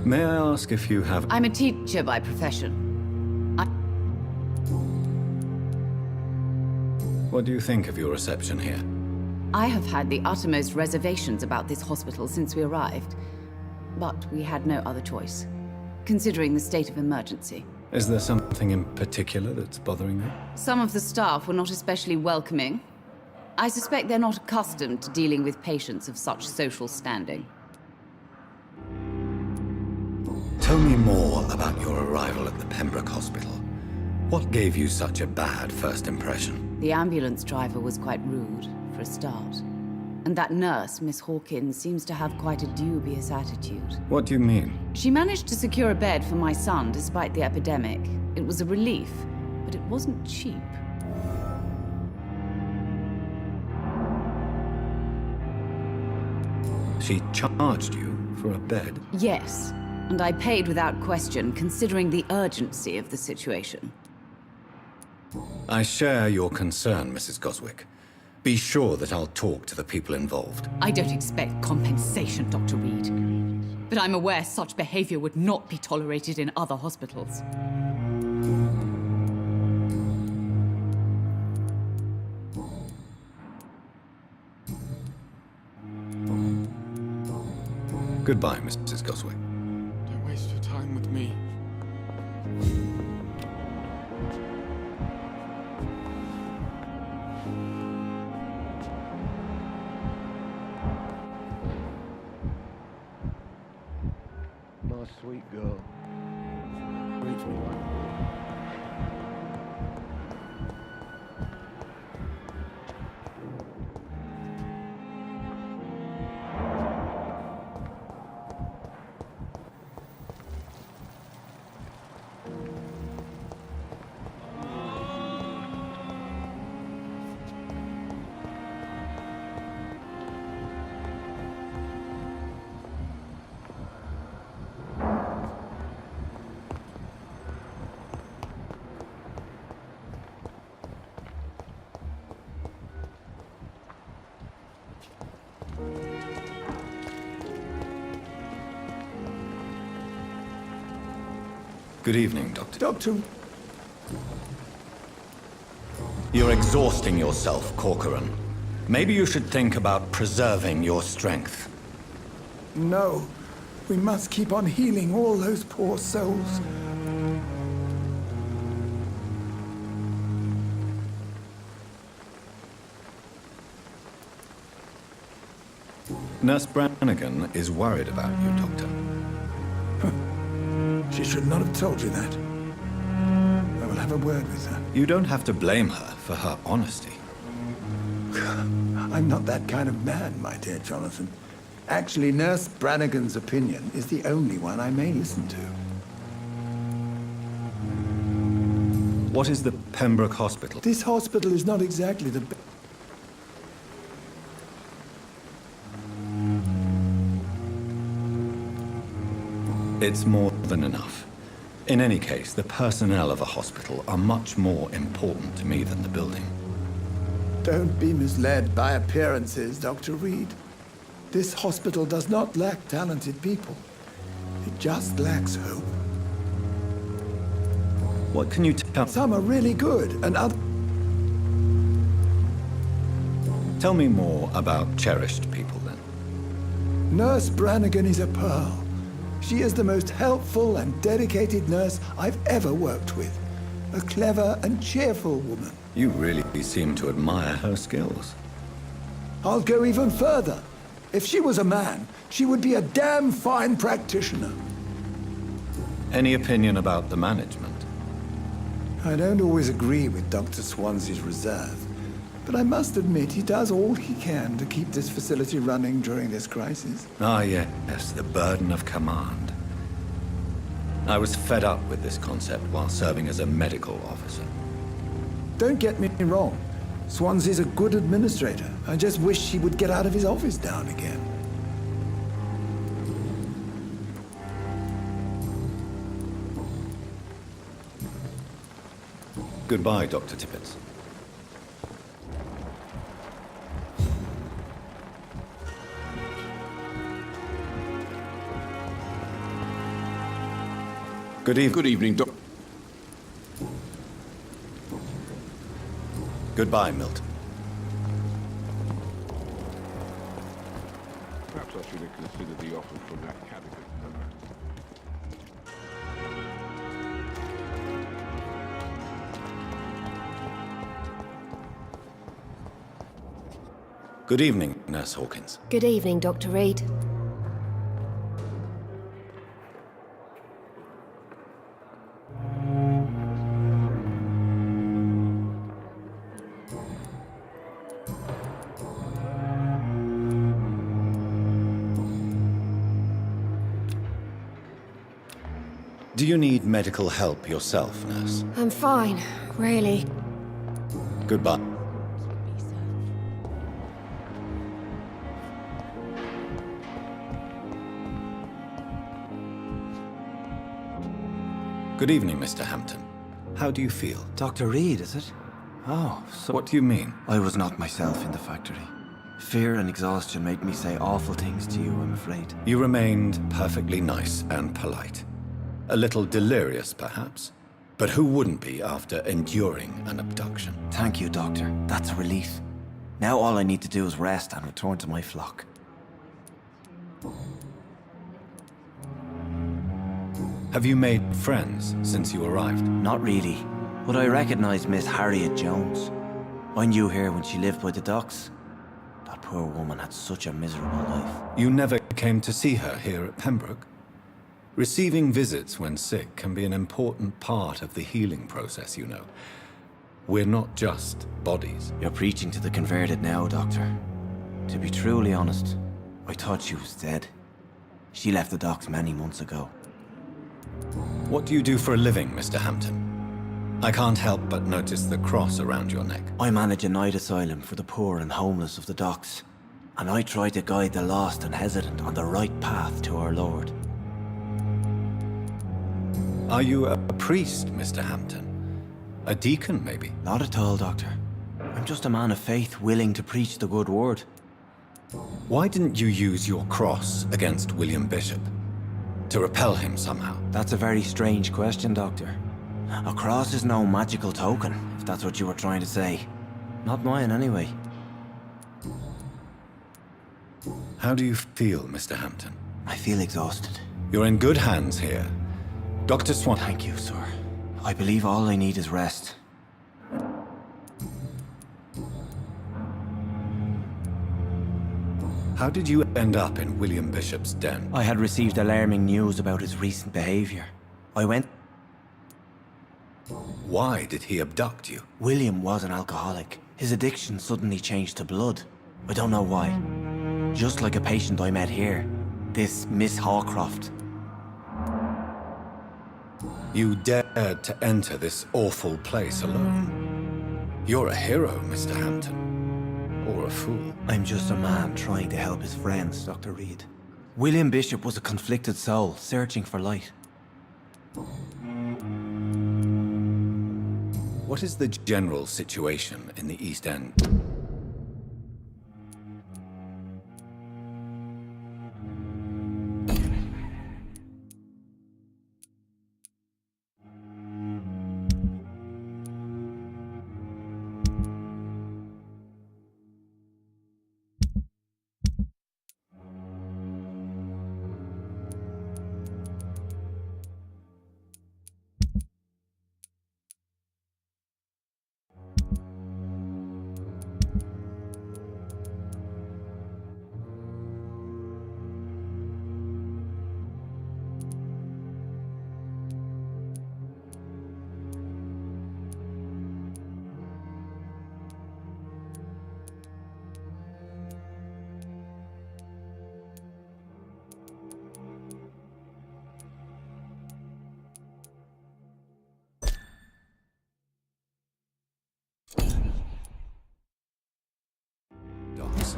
May I ask if you have... I'm a teacher by profession. What do you think of your reception here? I have had the uttermost reservations about this hospital since we arrived. But we had no other choice, considering the state of emergency. Is there something in particular that's bothering you? Some of the staff were not especially welcoming. I suspect they're not accustomed to dealing with patients of such social standing. Tell me more about your arrival at the Pembroke Hospital. What gave you such a bad first impression? The ambulance driver was quite rude, for a start. And that nurse, Miss Hawkins, seems to have quite a dubious attitude. What do you mean? She managed to secure a bed for my son despite the epidemic. It was a relief, but it wasn't cheap. She charged you for a bed? Yes, and I paid without question, considering the urgency of the situation. I share your concern, Mrs. Goswick. Be sure that I'll talk to the people involved. I don't expect compensation, Dr. Reed. But I'm aware such behavior would not be tolerated in other hospitals. Goodbye, Mrs. Goswick. Don't waste your time with me. My sweet girl. Reach me. Good evening, Doctor. Doctor... You're exhausting yourself, Corcoran. Maybe you should think about preserving your strength. No. We must keep on healing all those poor souls. Nurse Brannigan is worried about you, Doctor. She should not have told you that. I will have a word with her. You don't have to blame her for her honesty. I'm not that kind of man, my dear Jonathan. Actually, Nurse Brannigan's opinion is the only one I may listen to. What is the Pembroke Hospital? This hospital is not exactly the best. It's more than enough. In any case, the personnel of a hospital are much more important to me than the building. Don't be misled by appearances, Dr. Reed. This hospital does not lack talented people. It just lacks hope. What can you tell? Some are really good, and others... Tell me more about cherished people, then. Nurse Brannigan is a pearl. She is the most helpful and dedicated nurse I've ever worked with. A clever and cheerful woman. You really seem to admire her skills. I'll go even further. If she was a man, she would be a damn fine practitioner. Any opinion about the management? I don't always agree with Dr. Swansea's reserve, but I must admit he does all he can to keep this facility running during this crisis. Ah, yes, the burden of command. I was fed up with this concept while serving as a medical officer. Don't get me wrong. Swansea's a good administrator. I just wish he would get out of his office down again. Goodbye, Dr. Tippett. Good evening. Good evening, Doc. Goodbye, Milton. Perhaps I should have considered the offer from that cabinet. Good evening, Nurse Hawkins. Good evening, Dr. Reed. Do you need medical help yourself, nurse? I'm fine, really. Goodbye. Good evening, Mr. Hampton. How do you feel? Dr. Reed, is it? Oh, so... What do you mean? I was not myself in the factory. Fear and exhaustion made me say awful things to you, I'm afraid. You remained perfectly nice and polite. A little delirious, perhaps. But who wouldn't be after enduring an abduction? Thank you, Doctor. That's a relief. Now all I need to do is rest and return to my flock. Have you made friends since you arrived? Not really, but I recognise Miss Harriet Jones. I knew her when she lived by the docks. That poor woman had such a miserable life. You never came to see her here at Pembroke? Receiving visits when sick can be an important part of the healing process, you know. We're not just bodies. You're preaching to the converted now, Doctor. To be truly honest, I thought she was dead. She left the docks many months ago. What do you do for a living, Mr. Hampton? I can't help but notice the cross around your neck. I manage a night asylum for the poor and homeless of the docks, and I try to guide the lost and hesitant on the right path to our Lord. Are you a priest, Mr. Hampton? A deacon, maybe? Not at all, Doctor. I'm just a man of faith willing to preach the good word. Why didn't you use your cross against William Bishop? To repel him somehow? That's a very strange question, Doctor. A cross is no magical token, if that's what you were trying to say. Not mine, anyway. How do you feel, Mr. Hampton? I feel exhausted. You're in good hands here. Dr. Swan... Thank you, sir. I believe all I need is rest. How did you end up in William Bishop's den? I had received alarming news about his recent behavior. I went... Why did he abduct you? William was an alcoholic. His addiction suddenly changed to blood. I don't know why. Just like a patient I met here. This Miss Hawcroft. You dared to enter this awful place alone. You're a hero, Mr. Hampton. Or a fool. I'm just a man trying to help his friends, Dr. Reed. William Bishop was a conflicted soul, searching for light. What is the general situation in the East End?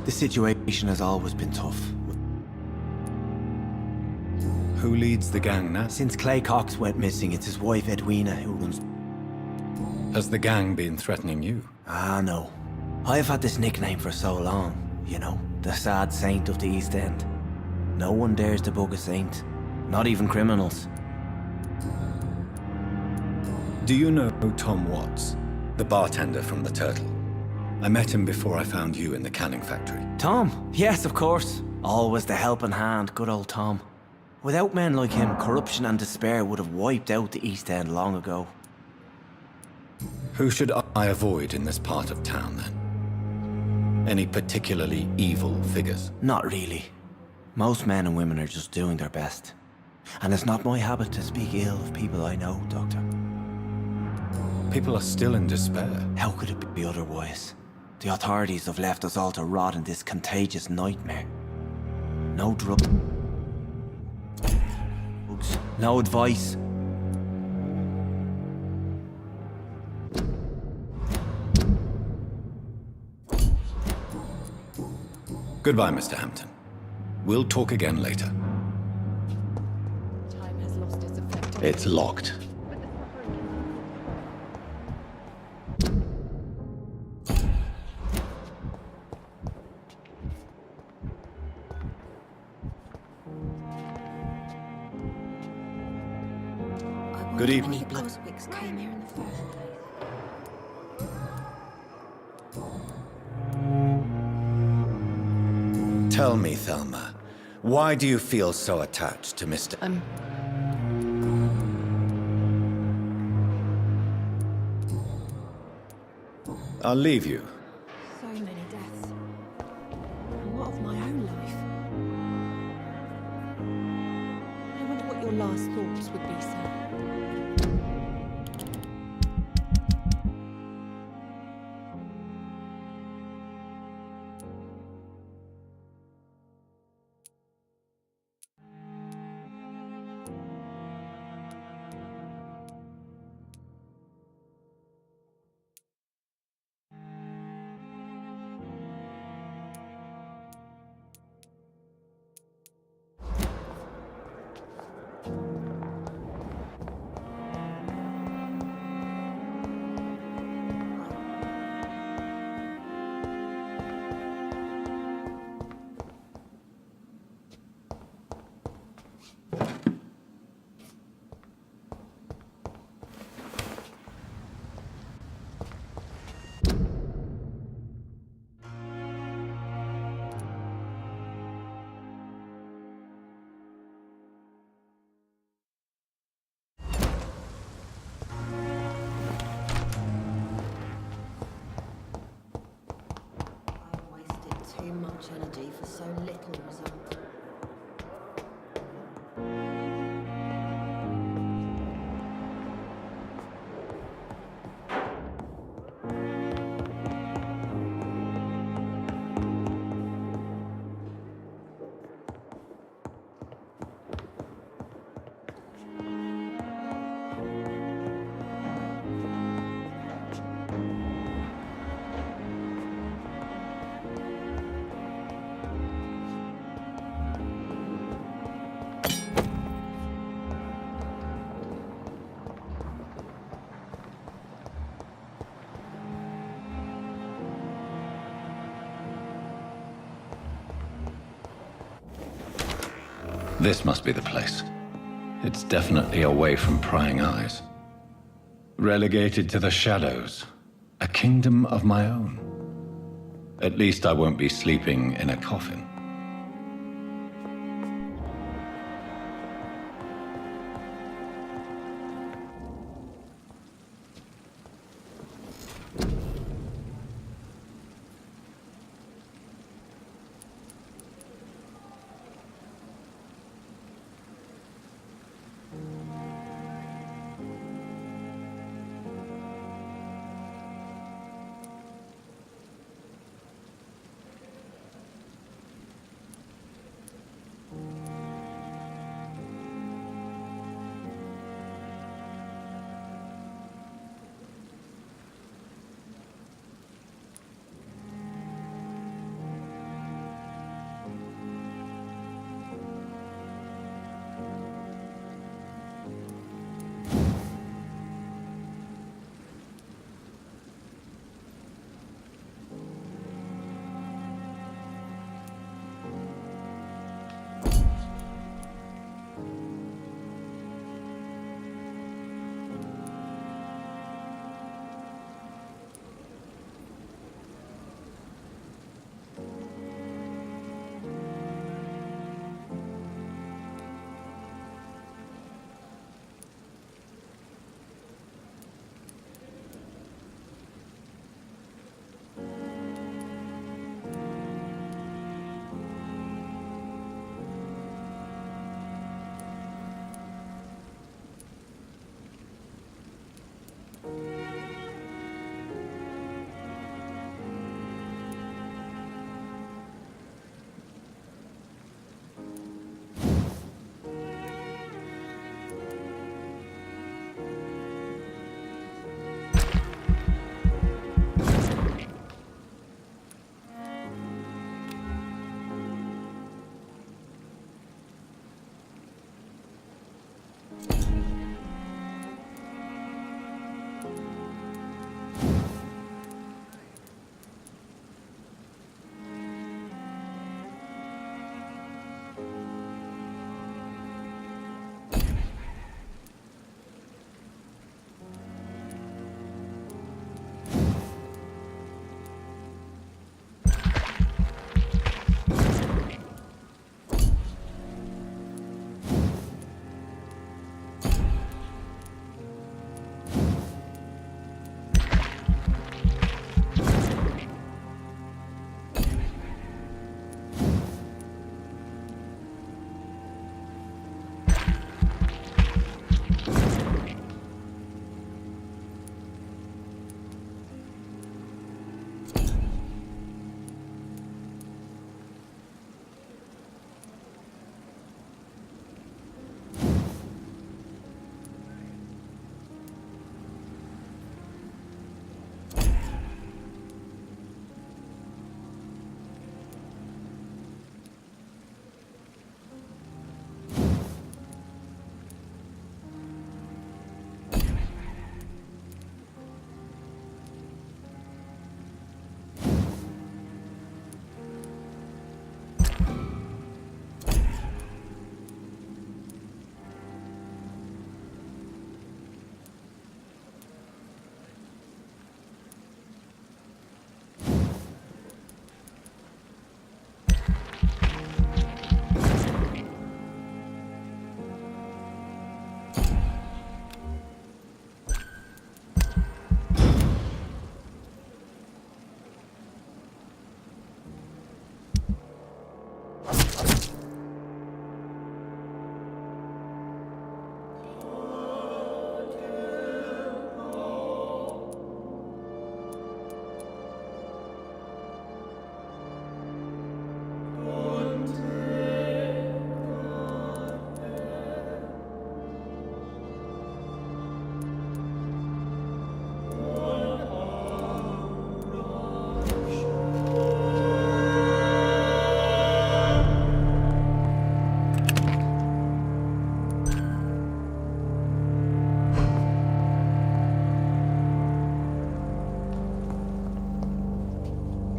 The situation has always been tough. Who leads the gang now? Since Clay Cox went missing, it's his wife Edwina who runs... Has the gang been threatening you? Ah, no. I've had this nickname for so long, you know, the sad saint of the East End. No one dares to bug a saint, not even criminals. Do you know Tom Watts, the bartender from the Turtle? I met him before I found you in the canning factory. Tom? Yes, of course. Always the helping hand, good old Tom. Without men like him, corruption and despair would have wiped out the East End long ago. Who should I avoid in this part of town, then? Any particularly evil figures? Not really. Most men and women are just doing their best. And it's not my habit to speak ill of people I know, Doctor. People are still in despair. How could it be otherwise? The authorities have left us all to rot in this contagious nightmare. No drugs, no advice. Goodbye, Mr. Hampton. We'll talk again later. Time has lost its effect. It's locked. Good evening. Coswicks came here in the first place. Tell me, Thelma, why do you feel so attached to Mr. I'll leave you. So many deaths. And what of my own life? I wonder what your last thoughts would be, sir. Too much energy for so little result. This must be the place. It's definitely away from prying eyes. Relegated to the shadows. A kingdom of my own. At least I won't be sleeping in a coffin.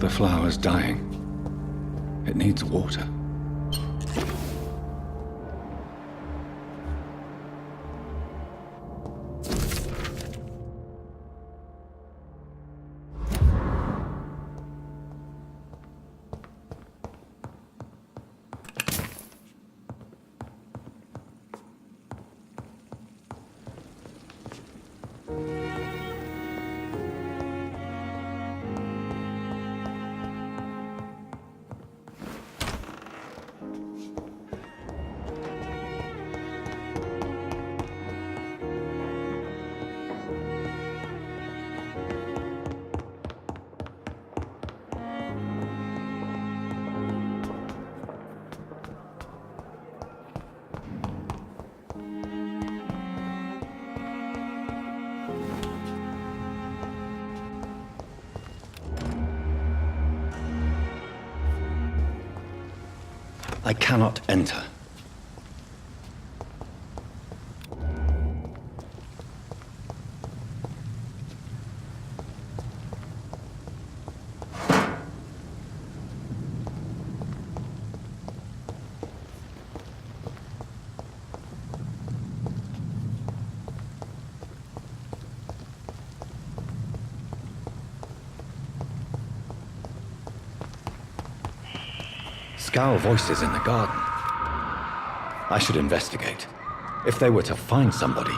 The flower's dying. It needs water. I cannot enter. Scowl voices in the garden. I should investigate. If they were to find somebody.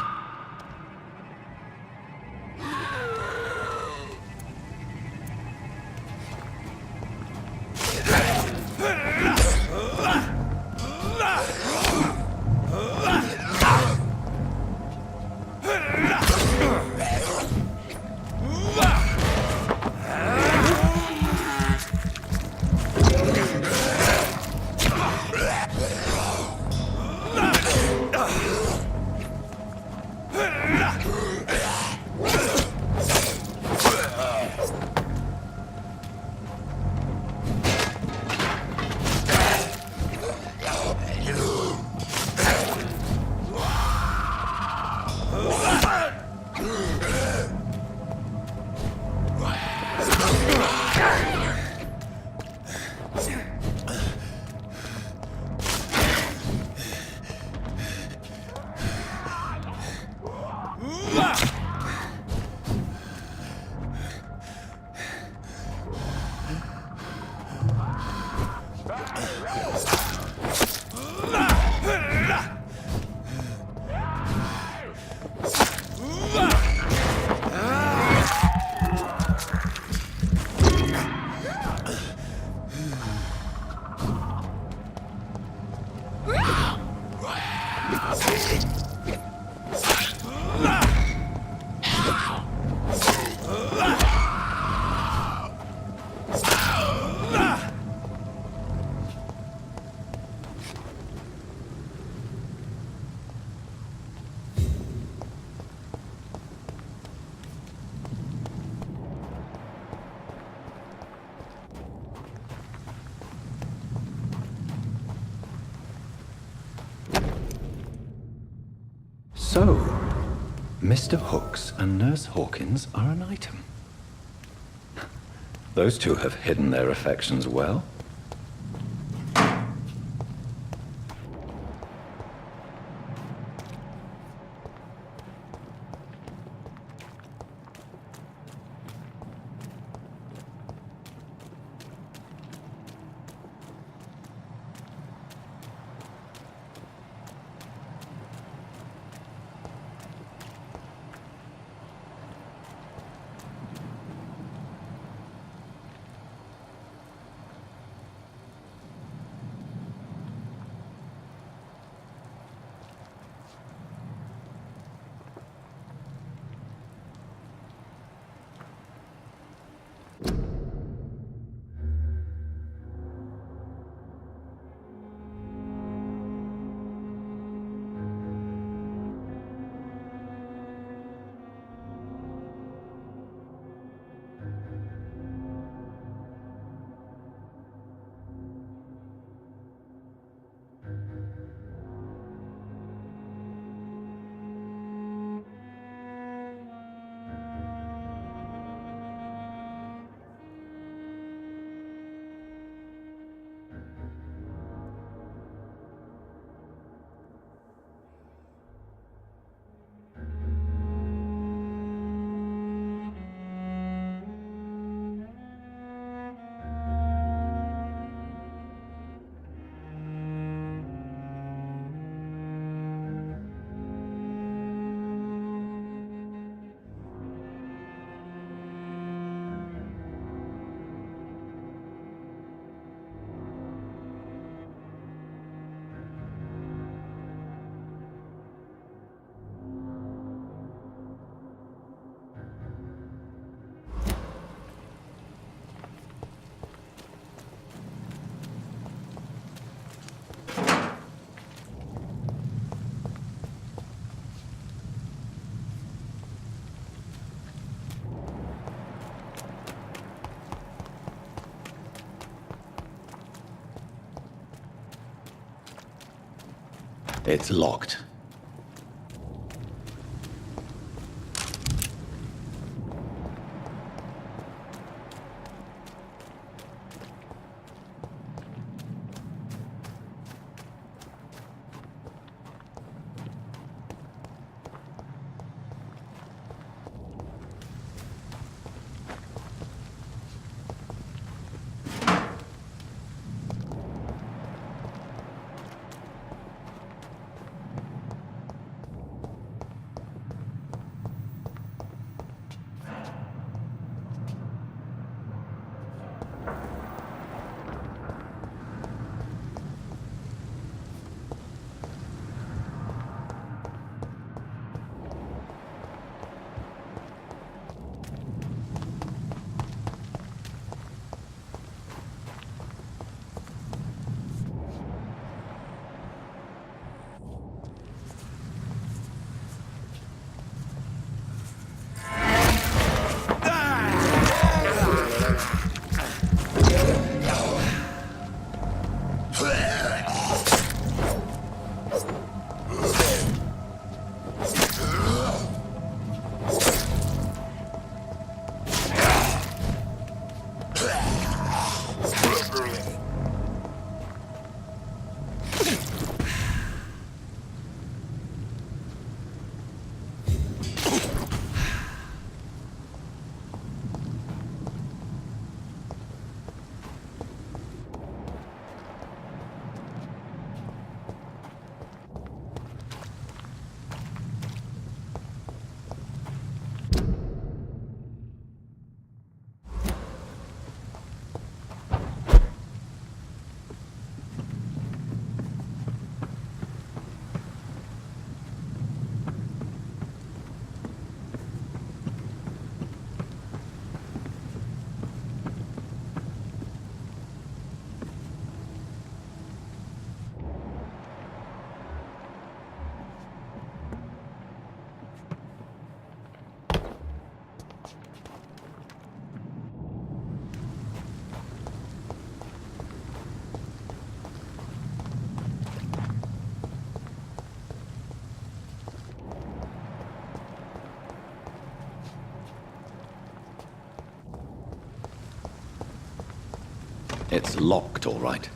So, Mr. Hooks and Nurse Hawkins are an item. Those two have hidden their affections well. It's locked. It's locked, all right.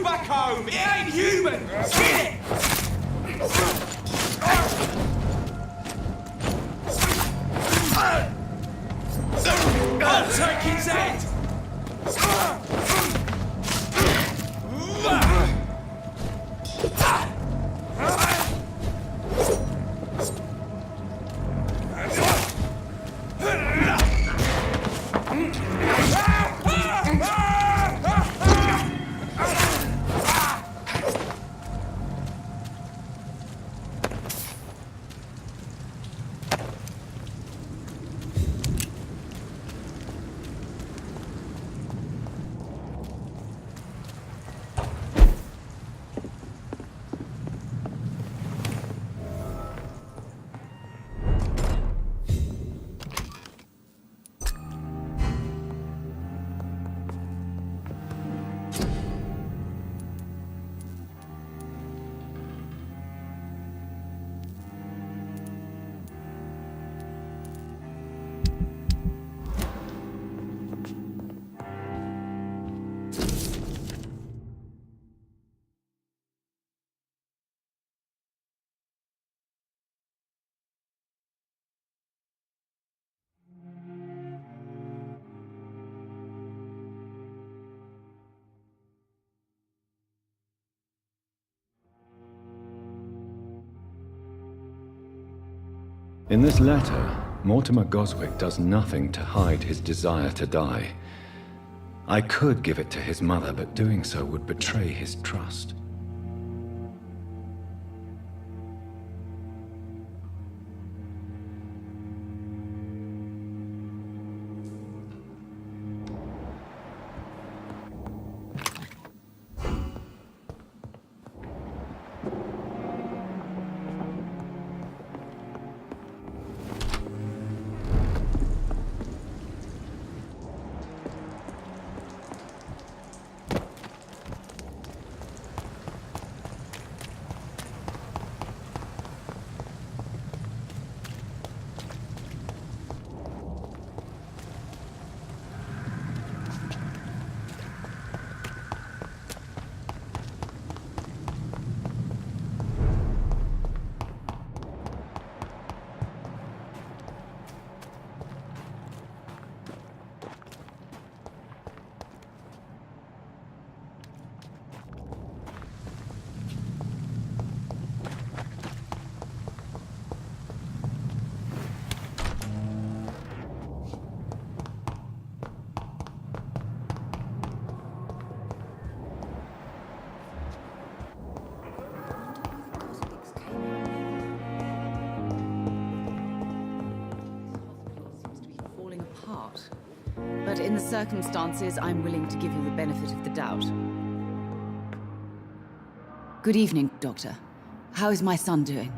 back home! It ain't human! Kill it! I'll take his head! In this letter, Mortimer Goswick does nothing to hide his desire to die. I could give it to his mother, but doing so would betray his trust. But in the circumstances, I'm willing to give you the benefit of the doubt. Good evening, Doctor. How is my son doing?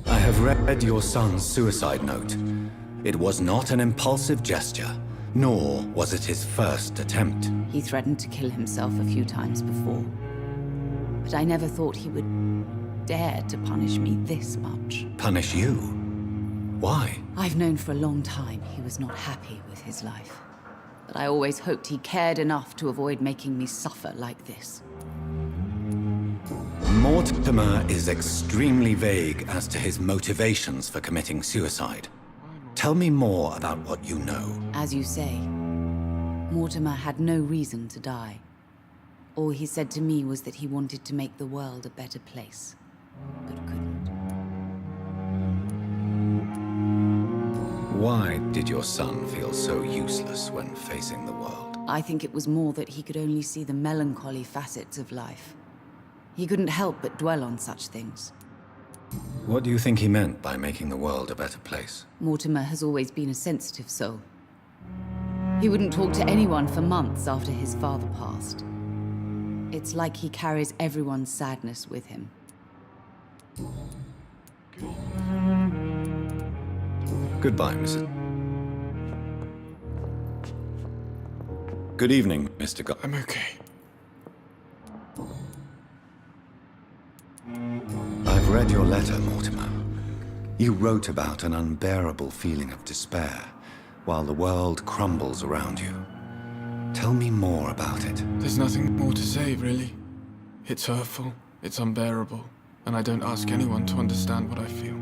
I have read your son's suicide note. It was not an impulsive gesture, nor was it his first attempt. He threatened to kill himself a few times before. But I never thought he would dare to punish me this much. Punish you? Why? I've known for a long time he was not happy with his life. But I always hoped he cared enough to avoid making me suffer like this. Mortimer is extremely vague as to his motivations for committing suicide. Tell me more about what you know. As you say, Mortimer had no reason to die. All he said to me was that he wanted to make the world a better place, but couldn't. Why did your son feel so useless when facing the world? I think it was more that he could only see the melancholy facets of life. He couldn't help but dwell on such things. What do you think he meant by making the world a better place? Mortimer has always been a sensitive soul. He wouldn't talk to anyone for months after his father passed. It's like he carries everyone's sadness with him. Goodbye, Mrs. Good evening, Mr. I'm okay. read your letter, Mortimer. You wrote about an unbearable feeling of despair while the world crumbles around you. Tell me more about it. There's nothing more to say, really. It's hurtful, it's unbearable, and I don't ask anyone to understand what I feel.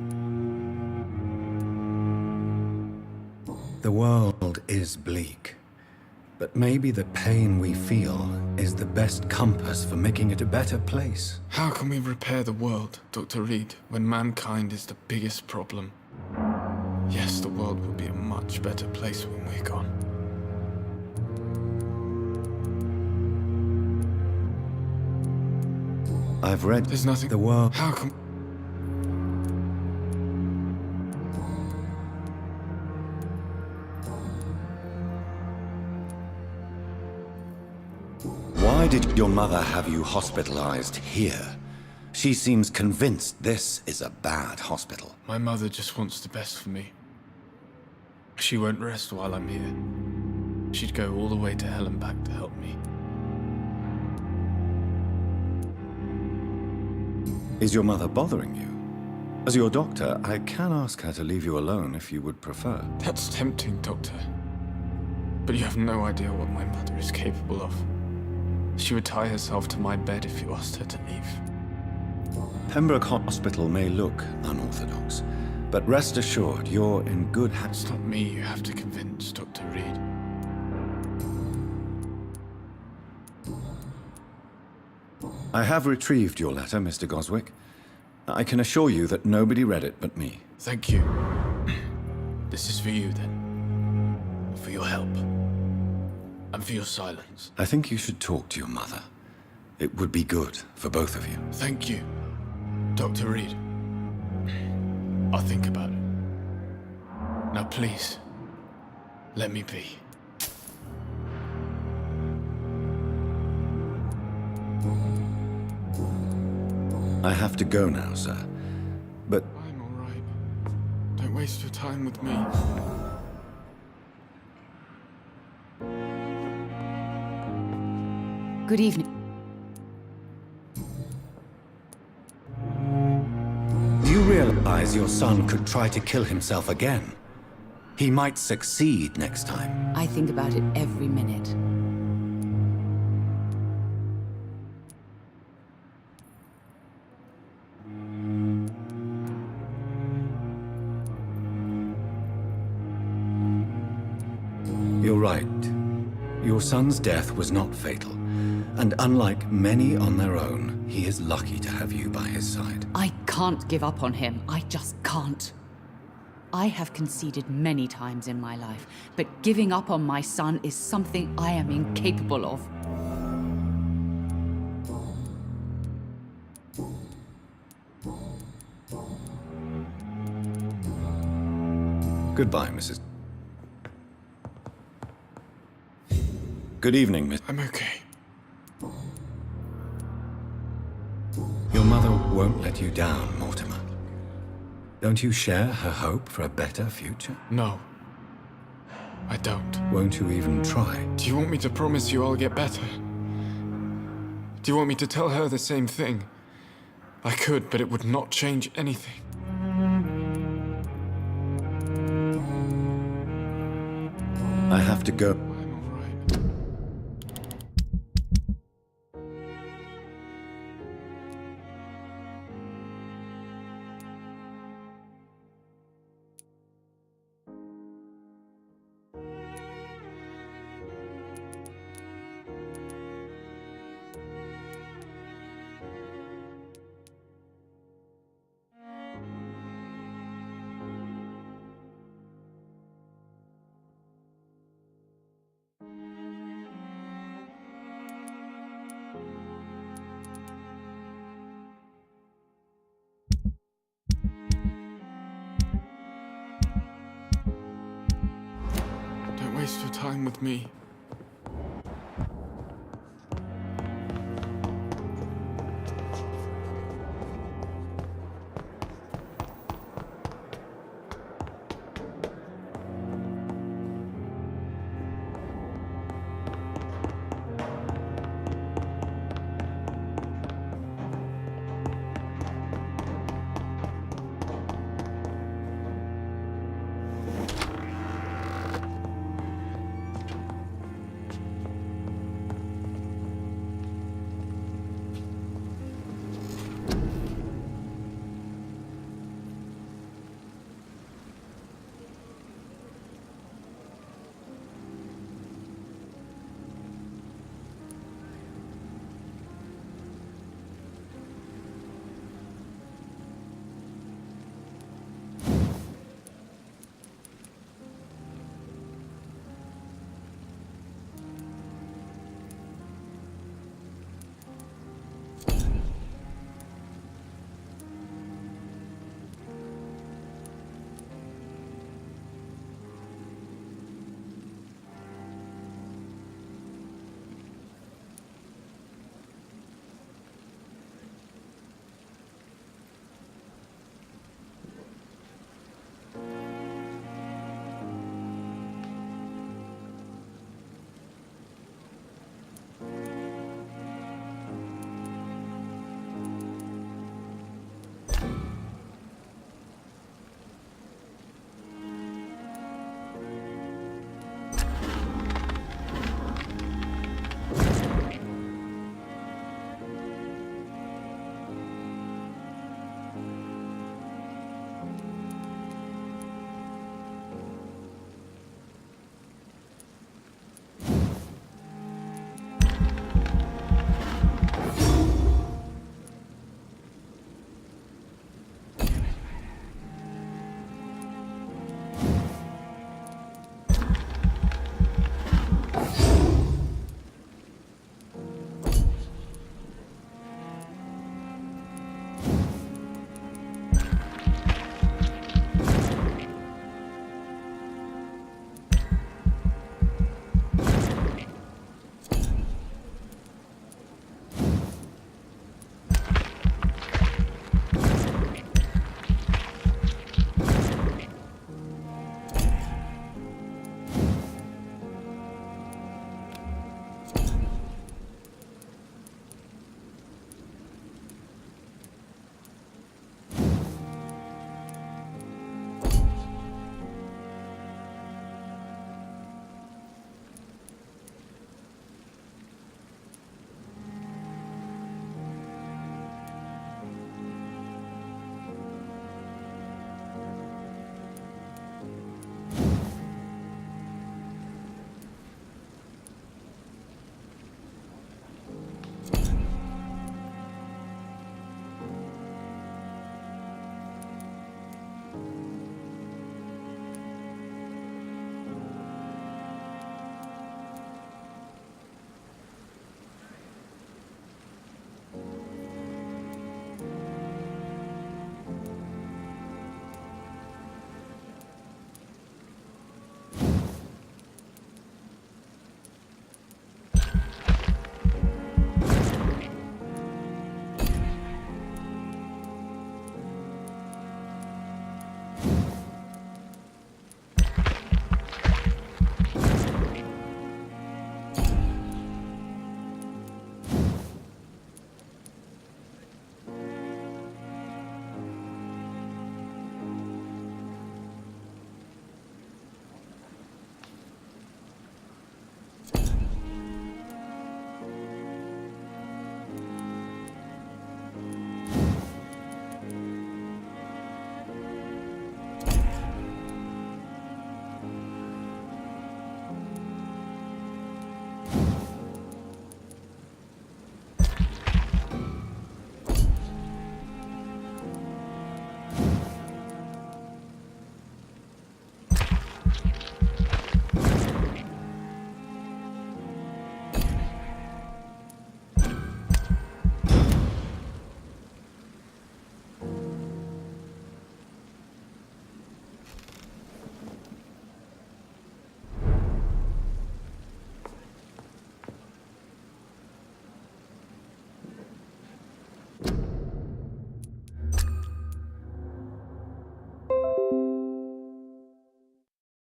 The world is bleak, but maybe the pain we feel is the best compass for making it a better place. How can we repair the world, Dr. Reed, when mankind is the biggest problem? Yes, the world will be a much better place when we're gone. I've read... There's nothing... The world... How can... Why did your mother have you hospitalized here? She seems convinced this is a bad hospital. My mother just wants the best for me. She won't rest while I'm here. She'd go all the way to hell and back to help me. Is your mother bothering you? As your doctor, I can ask her to leave you alone if you would prefer. That's tempting, Doctor. But you have no idea what my mother is capable of. She would tie herself to my bed if you asked her to leave. Pembroke Hospital may look unorthodox, but rest assured, you're in good hands. It's not me you have to convince, Dr. Reed. I have retrieved your letter, Mr. Goswick. I can assure you that nobody read it but me. Thank you. This is for you, then. For your help. And for your silence. I think you should talk to your mother. It would be good for both of you. Thank you, Dr. Reed. I'll think about it. Now please, let me be. I have to go now, sir. But... I'm all right. Don't waste your time with me. Good evening. Do you realize your son could try to kill himself again? He might succeed next time. I think about it every minute. You're right. Your son's death was not fatal. And unlike many on their own, he is lucky to have you by his side. I can't give up on him. I just can't. I have conceded many times in my life, but giving up on my son is something I am incapable of. Goodbye, Mrs. Good evening, Miss... I'm okay. Your mother won't let you down, Mortimer. Don't you share her hope for a better future? No. I don't. Won't you even try? Do you want me to promise you I'll get better? Do you want me to tell her the same thing? I could, but it would not change anything. I have to go. Don't waste your time with me.